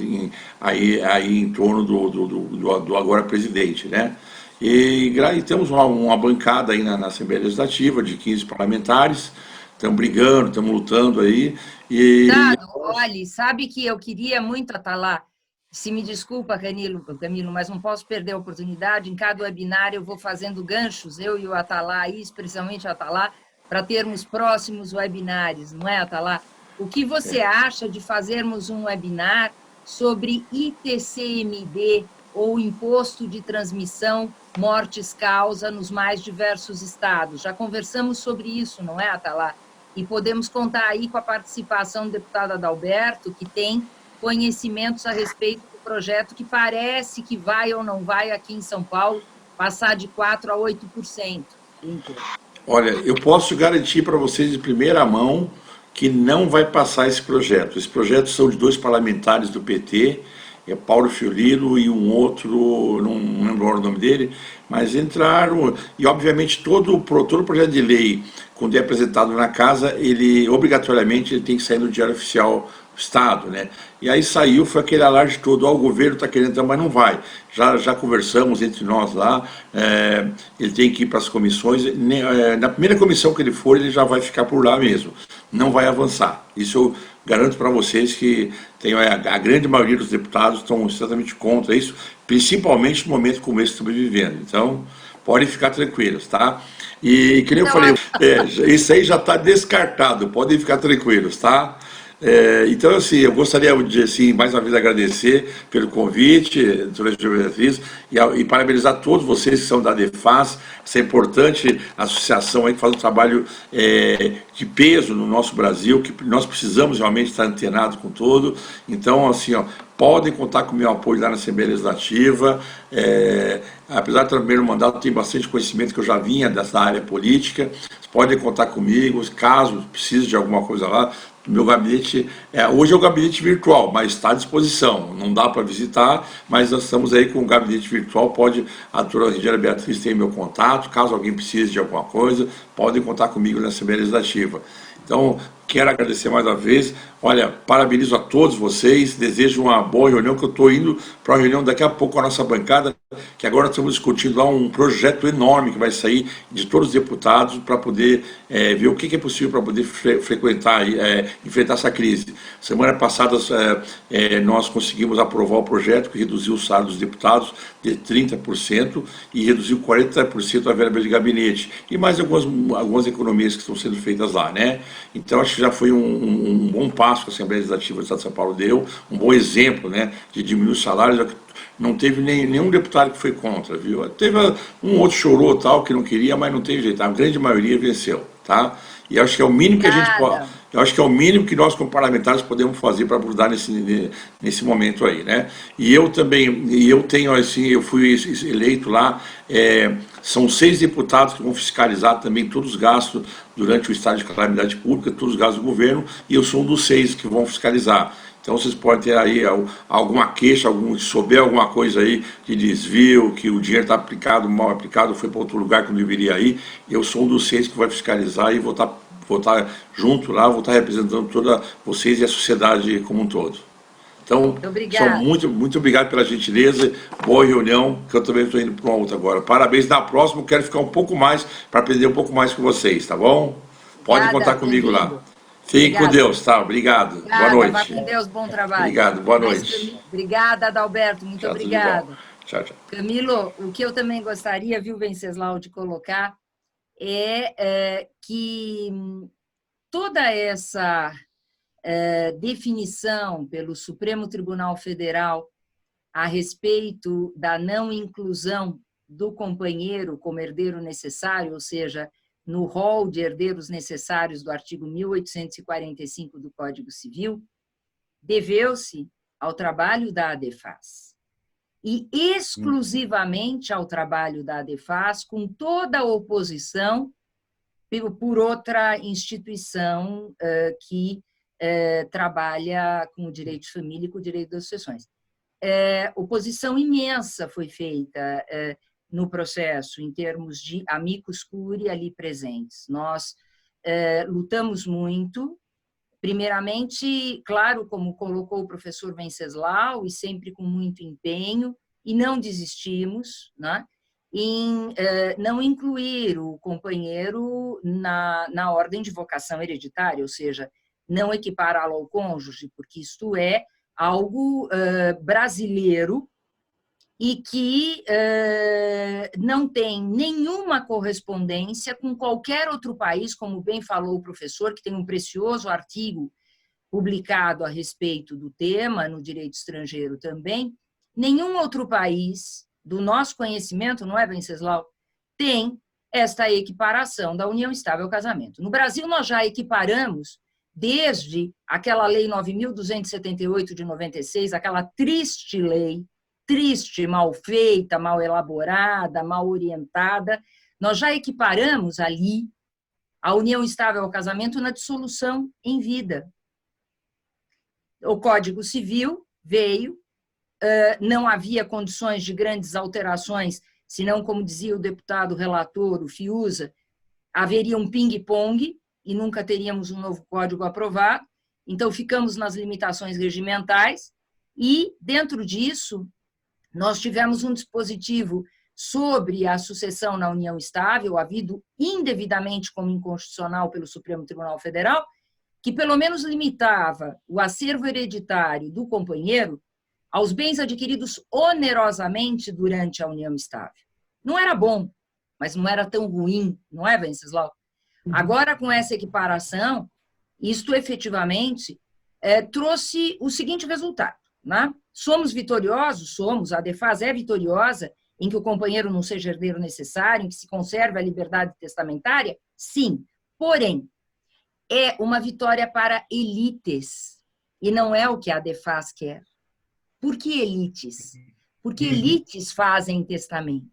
aí em torno do agora presidente, né. E temos uma bancada aí na Assembleia Legislativa de 15 parlamentares, estamos brigando, estamos lutando aí. Olha, sabe que eu queria muito estar lá. Se me desculpa, Camilo, mas não posso perder a oportunidade. Em cada webinar eu vou fazendo ganchos, eu e o Atalá, aí, especialmente o Atalá, para termos próximos webinars, não é, Atalá? O que você acha de fazermos um webinar sobre ITCMD, ou Imposto de Transmissão Mortes-Causa, nos mais diversos estados? Já conversamos sobre isso, não é, Atalá? E podemos contar aí com a participação do deputado Adalberto, que tem conhecimentos a respeito do projeto, que parece que vai ou não vai aqui em São Paulo passar de 4% a 8%. Olha, eu posso garantir para vocês de primeira mão que não vai passar esse projeto. Esse projeto são de 2 parlamentares do PT, Paulo Fiolino e um outro, não lembro o nome dele, mas entraram, e obviamente todo projeto de lei, quando é apresentado na casa, ele obrigatoriamente tem que sair no Diário Oficial do Estado, né? E aí saiu, foi aquele alarde todo, o governo está querendo entrar, mas não vai. Já conversamos entre nós lá, ele tem que ir para as comissões, na primeira comissão que ele for, ele já vai ficar por lá mesmo, não vai avançar. Isso eu garanto para vocês que a grande maioria dos deputados estão exatamente contra isso, principalmente no momento como esse que estamos vivendo. Então, podem ficar tranquilos, tá? E, que nem eu falei, isso aí já está descartado, podem ficar tranquilos, tá? Então, assim, eu gostaria de, assim, mais uma vez agradecer pelo convite, doutora Regina Beatriz, e parabenizar todos vocês que são da ADEFAS, essa importante associação aí que faz um trabalho de peso no nosso Brasil, que nós precisamos realmente estar antenados com todo. Então, assim, podem contar com o meu apoio lá na Assembleia Legislativa. Apesar de estar no primeiro mandato, tenho bastante conhecimento que eu já vinha dessa área política. Podem contar comigo, caso precise de alguma coisa lá. Meu gabinete, hoje é o gabinete virtual, mas está à disposição, não dá para visitar, mas nós estamos aí com o gabinete virtual, a doutora Regina Beatriz tem meu contato, caso alguém precise de alguma coisa, podem contar comigo na Assembleia Legislativa. Então, quero agradecer mais uma vez, olha, parabenizo a todos vocês, desejo uma boa reunião, que eu estou indo para uma reunião daqui a pouco com a nossa bancada, que agora estamos discutindo lá um projeto enorme que vai sair de todos os deputados para poder ver o que é possível para poder frequentar, enfrentar essa crise. Semana passada nós conseguimos aprovar o projeto que reduziu o salário dos deputados de 30% e reduziu 40% a verba de gabinete, e mais algumas economias que estão sendo feitas lá, né? Então, acho que já foi um bom passo que a Assembleia Legislativa do Estado de São Paulo deu, um bom exemplo, né, de diminuir os salários. Não teve nenhum deputado que foi contra, viu? Teve um outro chorou, tal, que não queria, mas não teve jeito, a grande maioria venceu, tá? E acho que é o mínimo que a gente pode... Eu acho que é o mínimo que nós, como parlamentares, podemos fazer para abordar nesse momento aí, né? E eu também, eu tenho assim, eu fui eleito lá, são 6 deputados que vão fiscalizar também todos os gastos durante o estado de calamidade pública, todos os gastos do governo, e eu sou um dos 6 que vão fiscalizar. Então, vocês podem ter aí alguma queixa, se souber alguma coisa aí de desvio, que o dinheiro está aplicado, mal aplicado, foi para outro lugar que não deveria ir, eu sou um dos 6 que vai fiscalizar e vou estar junto lá, vou estar representando toda vocês e a sociedade como um todo. Então, pessoal, muito obrigado pela gentileza, boa reunião, que eu também estou indo para uma outra agora. Parabéns, na próxima eu quero ficar um pouco mais, para aprender um pouco mais com vocês, tá bom? Pode contar comigo lá. Fique com Deus, tá? Obrigado. Boa noite. Vá com Deus, bom trabalho. Obrigado, boa noite. Obrigada, Adalberto, muito obrigada. Tchau, tchau. Camilo, o que eu também gostaria, viu, Venceslau, de colocar é que toda essa definição pelo Supremo Tribunal Federal a respeito da não inclusão do companheiro como herdeiro necessário, ou seja, no rol de herdeiros necessários do artigo 1845 do Código Civil, deveu-se ao trabalho da ADEFAS. E exclusivamente ao trabalho da ADEFAS, com toda a oposição por outra instituição que trabalha com o direito de família e com o direito das sucessões. Oposição imensa foi feita no processo, em termos de amicus curiae ali presentes. Nós lutamos muito, primeiramente, claro, como colocou o professor Venceslau, e sempre com muito empenho, e não desistimos, né, em não incluir o companheiro na ordem de vocação hereditária, ou seja, não equipará-lo ao cônjuge, porque isto é algo brasileiro, e que não tem nenhuma correspondência com qualquer outro país, como bem falou o professor, que tem um precioso artigo publicado a respeito do tema, no direito estrangeiro também. Nenhum outro país, do nosso conhecimento, não é, Venceslau, tem esta equiparação da união estável ao casamento. No Brasil, nós já equiparamos, desde aquela Lei 9.278 de 96, aquela triste lei, triste, mal feita, mal elaborada, mal orientada, nós já equiparamos ali a união estável ao casamento na dissolução em vida. O Código Civil veio, não havia condições de grandes alterações, senão, como dizia o deputado relator, o Fiuza, haveria um ping-pong e nunca teríamos um novo código aprovado, então ficamos nas limitações regimentais e, dentro disso, nós tivemos um dispositivo sobre a sucessão na união estável, havido indevidamente como inconstitucional pelo Supremo Tribunal Federal, que pelo menos limitava o acervo hereditário do companheiro aos bens adquiridos onerosamente durante a união estável. Não era bom, mas não era tão ruim, não é, Venceslau? Agora, com essa equiparação, isto efetivamente trouxe o seguinte resultado, né? Somos vitoriosos? Somos. A ADEFAS é vitoriosa em que o companheiro não seja herdeiro necessário, em que se conserve a liberdade testamentária? Sim. Porém, é uma vitória para elites e não é o que a ADEFAS quer. Por que elites? Porque elites fazem testamento.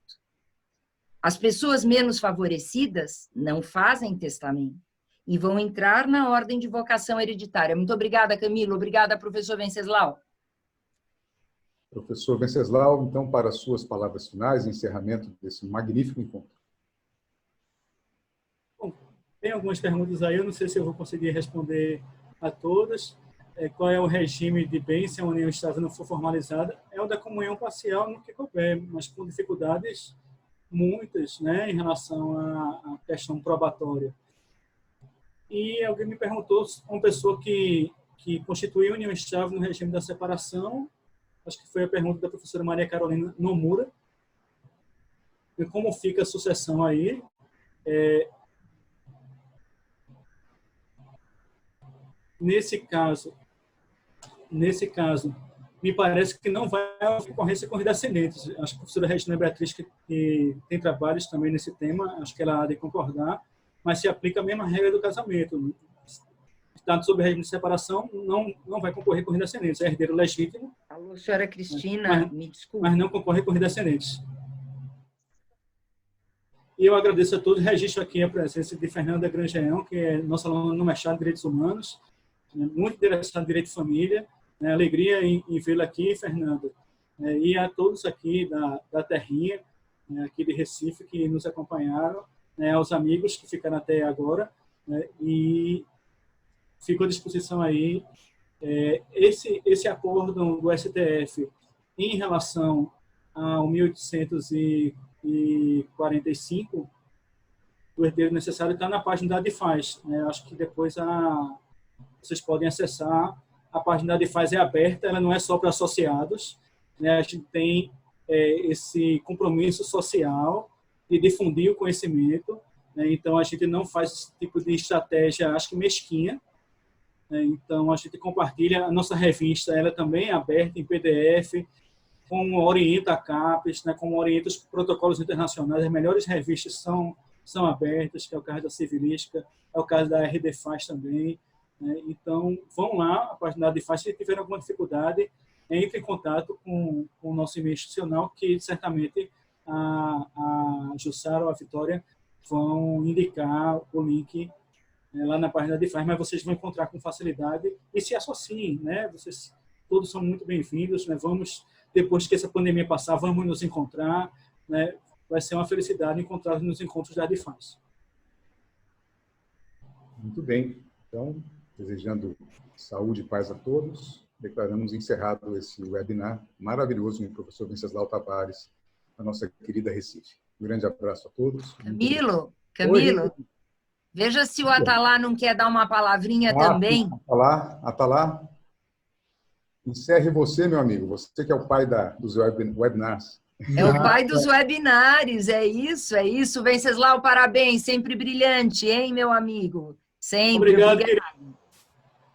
As pessoas menos favorecidas não fazem testamento e vão entrar na ordem de vocação hereditária. Muito obrigada, Camilo. Obrigada, professor Venceslau. Professor Venceslau, então, para as suas palavras finais, encerramento desse magnífico encontro. Bom, tem algumas perguntas aí, eu não sei se eu vou conseguir responder a todas. Qual é o regime de bens se a união estável não for formalizada? É o da comunhão parcial no que couber, mas com dificuldades muitas, né, em relação à questão probatória. E alguém me perguntou, uma pessoa que constituiu união estável no regime da separação, acho que foi a pergunta da professora Maria Carolina Nomura, e como fica a sucessão aí. Nesse caso, me parece que não vai haver concorrência com os descendentes. Acho que a professora Regina Beatriz, que tem trabalhos também nesse tema, acho que ela há de concordar, mas se aplica a mesma regra do casamento. está sob regime de separação, não vai concorrer com renda descendentes. É herdeiro legítimo. Alô, senhora Cristina, me desculpe. Mas não concorre com renda descendentes. E eu agradeço a todos. Registro aqui a presença de Fernanda Grangeão, que é nossa aluna no mestrado de Direitos Humanos, muito interessada em Direito de Família. Alegria em vê-la aqui, Fernanda. E a todos aqui da Terrinha, aqui de Recife, que nos acompanharam, aos amigos que ficaram até agora. E fico à disposição aí. Esse acordo do STF em relação ao 1845, o herdeiro necessário está na página da ADIFAS. Acho que depois vocês podem acessar. A página da ADIFAS é aberta, ela não é só para associados. A gente tem esse compromisso social de difundir o conhecimento. Então, a gente não faz esse tipo de estratégia, acho que mesquinha. Então, a gente compartilha. A nossa revista, ela também é aberta em PDF, como orienta a CAPES, como orienta os protocolos internacionais. As melhores revistas são abertas, que é o caso da Civilística, é o caso da RDFAS também. Então, vão lá, a página da RDFAS, se tiver alguma dificuldade, entre em contato com o nosso e-mail institucional, que certamente a Jussara ou a Vitória vão indicar o link lá na página da RDFAS, mas vocês vão encontrar com facilidade e se associem, Vocês todos são muito bem-vindos, Vamos, depois que essa pandemia passar, vamos nos encontrar, Vai ser uma felicidade encontrar nos encontros da RDFAS. Muito bem. Então, desejando saúde e paz a todos, declaramos encerrado esse webinar maravilhoso com o professor Venceslau Tavares, da nossa querida Recife. Um grande abraço a todos. Camilo, Oi. Veja se o Atalá não quer dar uma palavrinha também. Atalá, encerre você, meu amigo. Você que é o pai dos webinars. É o pai dos webinários, é isso. Venceslau, parabéns, sempre brilhante, hein, meu amigo? Sempre. Obrigado.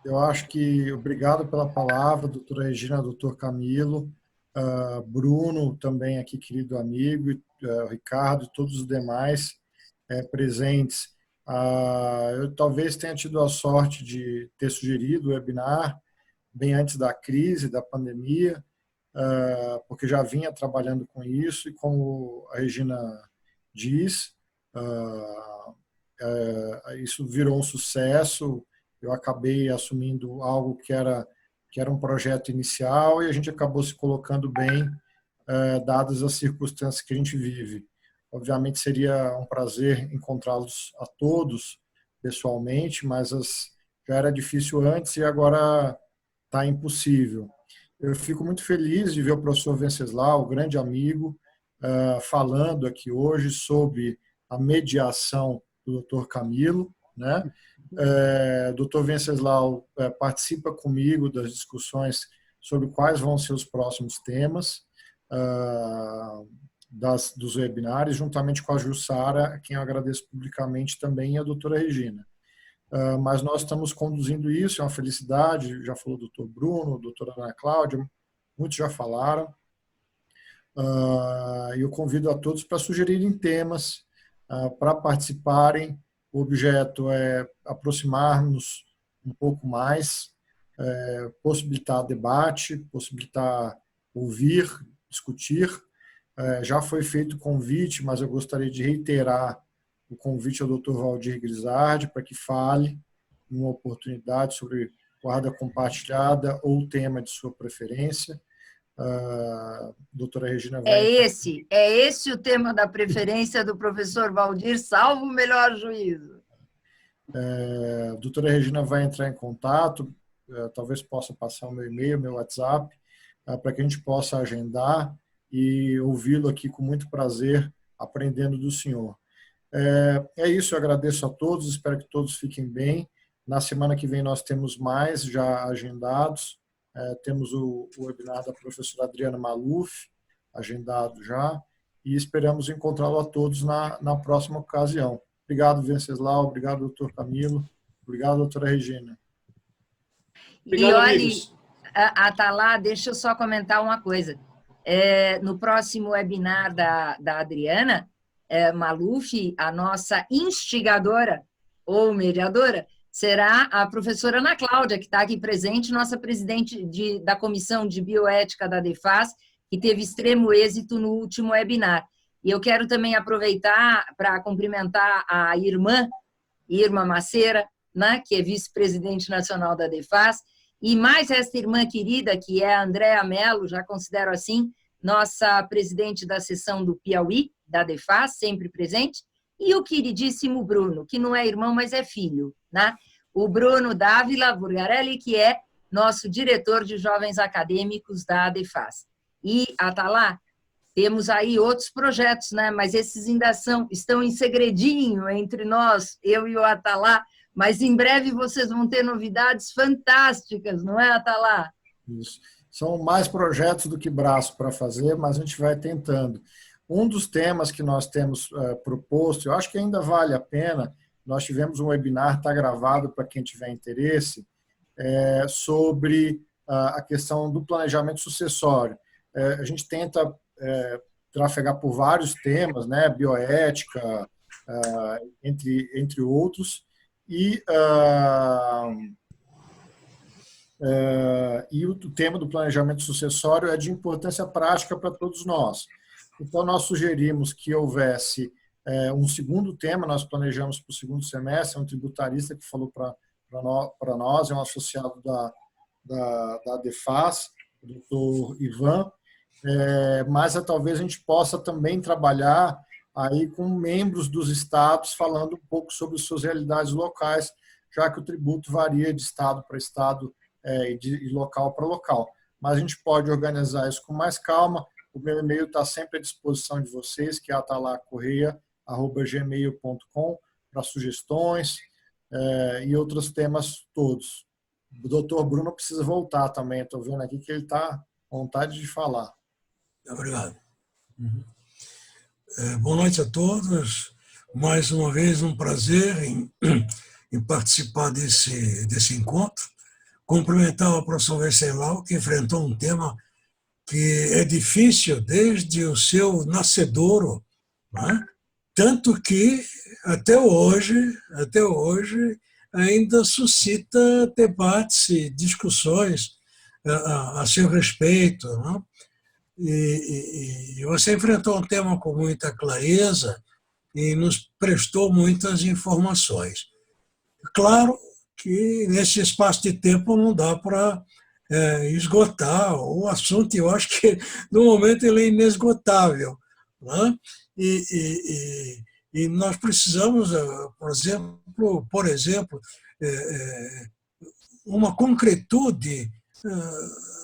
Eu acho que obrigado pela palavra, doutora Regina, doutor Camilo, Bruno, também aqui, querido amigo, Ricardo, todos os demais presentes. Eu talvez tenha tido a sorte de ter sugerido o webinar bem antes da crise, da pandemia, porque já vinha trabalhando com isso e, como a Regina diz, isso virou um sucesso. Eu acabei assumindo algo que era um projeto inicial e a gente acabou se colocando bem, dadas as circunstâncias que a gente vive. Obviamente seria um prazer encontrá-los a todos pessoalmente, mas já era difícil antes e agora está impossível. Eu fico muito feliz de ver o professor Venceslau, o grande amigo, falando aqui hoje sobre a mediação do Dr. Camilo, Dr. Venceslau participa comigo das discussões sobre quais vão ser os próximos temas dos webinários, juntamente com a Jussara, a quem eu agradeço publicamente também, e a doutora Regina. Mas nós estamos conduzindo isso, é uma felicidade, já falou o doutor Bruno, a doutora Ana Cláudia, muitos já falaram. E eu convido a todos para sugerirem temas, para participarem. O objeto é aproximar-nos um pouco mais, possibilitar debate, possibilitar ouvir, discutir. Já foi feito o convite, mas eu gostaria de reiterar o convite ao Dr. Valdir Grisardi para que fale em uma oportunidade sobre guarda compartilhada ou o tema de sua preferência. Doutora Regina vai... É esse o tema da preferência do professor Valdir, salvo o melhor juízo. A doutora Regina vai entrar em contato, talvez possa passar o meu e-mail, meu WhatsApp, para que a gente possa agendar e ouvi-lo aqui com muito prazer, aprendendo do senhor. É isso, eu agradeço a todos, espero que todos fiquem bem. Na semana que vem nós temos mais já agendados. Temos o webinar da professora Adriana Maluf, agendado já, e esperamos encontrá-lo a todos na próxima ocasião. Obrigado, Venceslau, obrigado, doutor Camilo, obrigado, doutora Regina. Obrigado, e olha, amigos. Atalá, deixa eu só comentar uma coisa. No próximo webinar da Adriana Maluf, a nossa instigadora ou mediadora, será a professora Ana Cláudia, que está aqui presente, nossa presidente da Comissão de Bioética da ADEFAS, que teve extremo êxito no último webinar. E eu quero também aproveitar para cumprimentar a Irma Maceira, né, que é vice-presidente nacional da ADEFAS, e mais essa irmã querida, que é a Andréa Mello, já considero assim, nossa presidente da seção do Piauí, da ADEFAS, sempre presente, e o queridíssimo Bruno, que não é irmão, mas é filho, né? O Bruno Dávila Burgarelli, que é nosso diretor de jovens acadêmicos da ADEFAS. E, Atalá, temos aí outros projetos, né? Mas esses ainda estão em segredinho entre nós, eu e o Atalá, mas em breve vocês vão ter novidades fantásticas, não é, Atalá? Isso. São mais projetos do que braço para fazer, mas a gente vai tentando. Um dos temas que nós temos proposto, eu acho que ainda vale a pena, nós tivemos um webinar, está gravado para quem tiver interesse, sobre a questão do planejamento sucessório. A gente tenta trafegar por vários temas, né, bioética, entre outros, e o tema do planejamento sucessório é de importância prática para todos nós. Então, nós sugerimos que houvesse um segundo tema, nós planejamos para o segundo semestre, é um tributarista que falou para nós, é um associado da ADEFAS, o doutor Ivan, mas talvez a gente possa também trabalhar aí com membros dos estados falando um pouco sobre suas realidades locais, já que o tributo varia de estado para estado e de local para local. Mas a gente pode organizar isso com mais calma. O meu e-mail está sempre à disposição de vocês, que é atalacorreia@gmail.com, para sugestões e outros temas todos. O doutor Bruno precisa voltar também, estou vendo aqui que ele está com vontade de falar. Obrigado. Boa noite a todos. Mais uma vez, um prazer em participar desse encontro. Cumprimentar o professor Venceslau, que enfrentou um tema que é difícil desde o seu nascedouro, né? Tanto que, até hoje, ainda suscita debates e discussões a seu respeito, né? E você enfrentou um tema com muita clareza e nos prestou muitas informações. Claro que nesse espaço de tempo não dá para esgotar o assunto, eu acho que no momento ele é inesgotável, né? E nós precisamos, por exemplo, uma concretude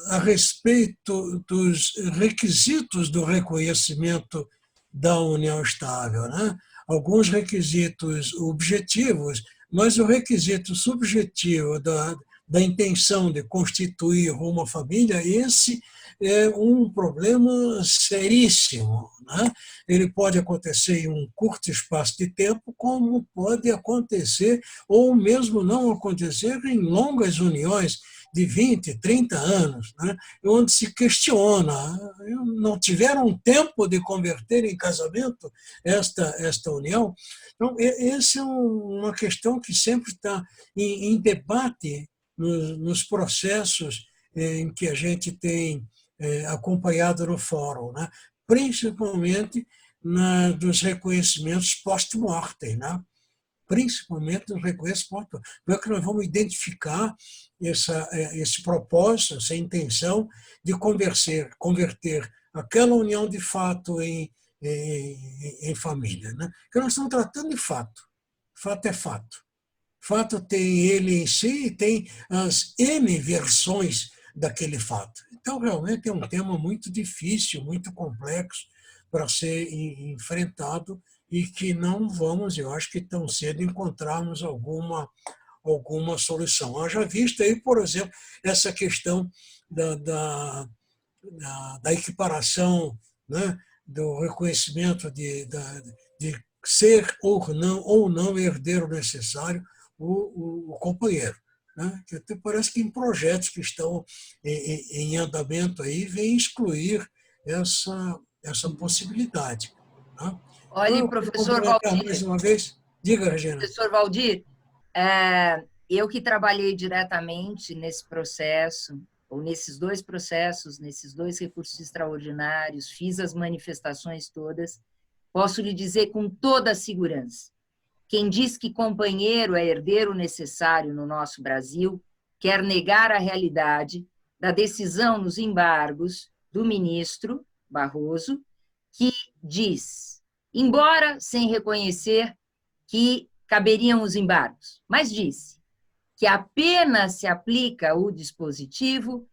a respeito dos requisitos do reconhecimento da união estável, né? Alguns requisitos objetivos, mas o requisito subjetivo da intenção de constituir uma família, esse é um problema seríssimo, né? Ele pode acontecer em um curto espaço de tempo, como pode acontecer, ou mesmo não acontecer, em longas uniões de 20, 30 anos, né? Onde se questiona, não tiveram tempo de converter em casamento esta união? Então, essa é uma questão que sempre está em debate nos processos em que a gente tem acompanhado no fórum, né? Principalmente dos reconhecimentos post-mortem, né? Principalmente nos reconhecimentos post-mortem. Como é que nós vamos identificar esse propósito, essa intenção de converter aquela união de fato em família, né? Porque nós estamos tratando de fato. Fato é fato. Fato tem ele em si e tem as N versões daquele fato. Então, realmente é um tema muito difícil, muito complexo para ser enfrentado e que não vamos, eu acho que tão cedo, encontrarmos alguma solução. Haja vista aí, por exemplo, essa questão da equiparação, né, do reconhecimento de ser ou não herdeiro necessário o companheiro, né? Que até parece que em projetos que estão em andamento aí vem excluir essa possibilidade, né? Olha, Então, professor mais Valdir, uma vez, diga, Regina. professor Valdir, eu que trabalhei diretamente nesse processo, ou nesses dois processos, nesses dois recursos extraordinários, fiz as manifestações todas, posso lhe dizer com toda a segurança, quem diz que companheiro é herdeiro necessário no nosso Brasil, quer negar a realidade da decisão nos embargos do ministro Barroso, que diz, embora sem reconhecer que caberiam os embargos, mas disse que apenas se aplica o dispositivo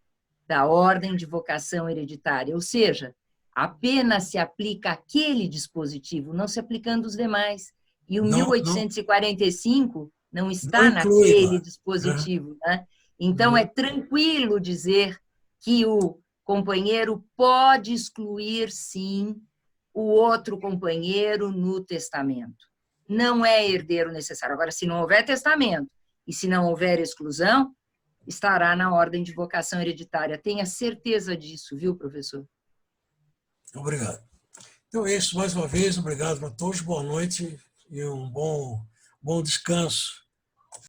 da ordem de vocação hereditária, ou seja, apenas se aplica aquele dispositivo, não se aplicando os demais. E o 1845 não está naquele dispositivo, né? Então, é tranquilo dizer que o companheiro pode excluir, sim, o outro companheiro no testamento. Não é herdeiro necessário. Agora, se não houver testamento e se não houver exclusão, estará na ordem de vocação hereditária. Tenha certeza disso, viu, professor? Obrigado. Então é isso, mais uma vez, obrigado a todos, boa noite e um bom descanso.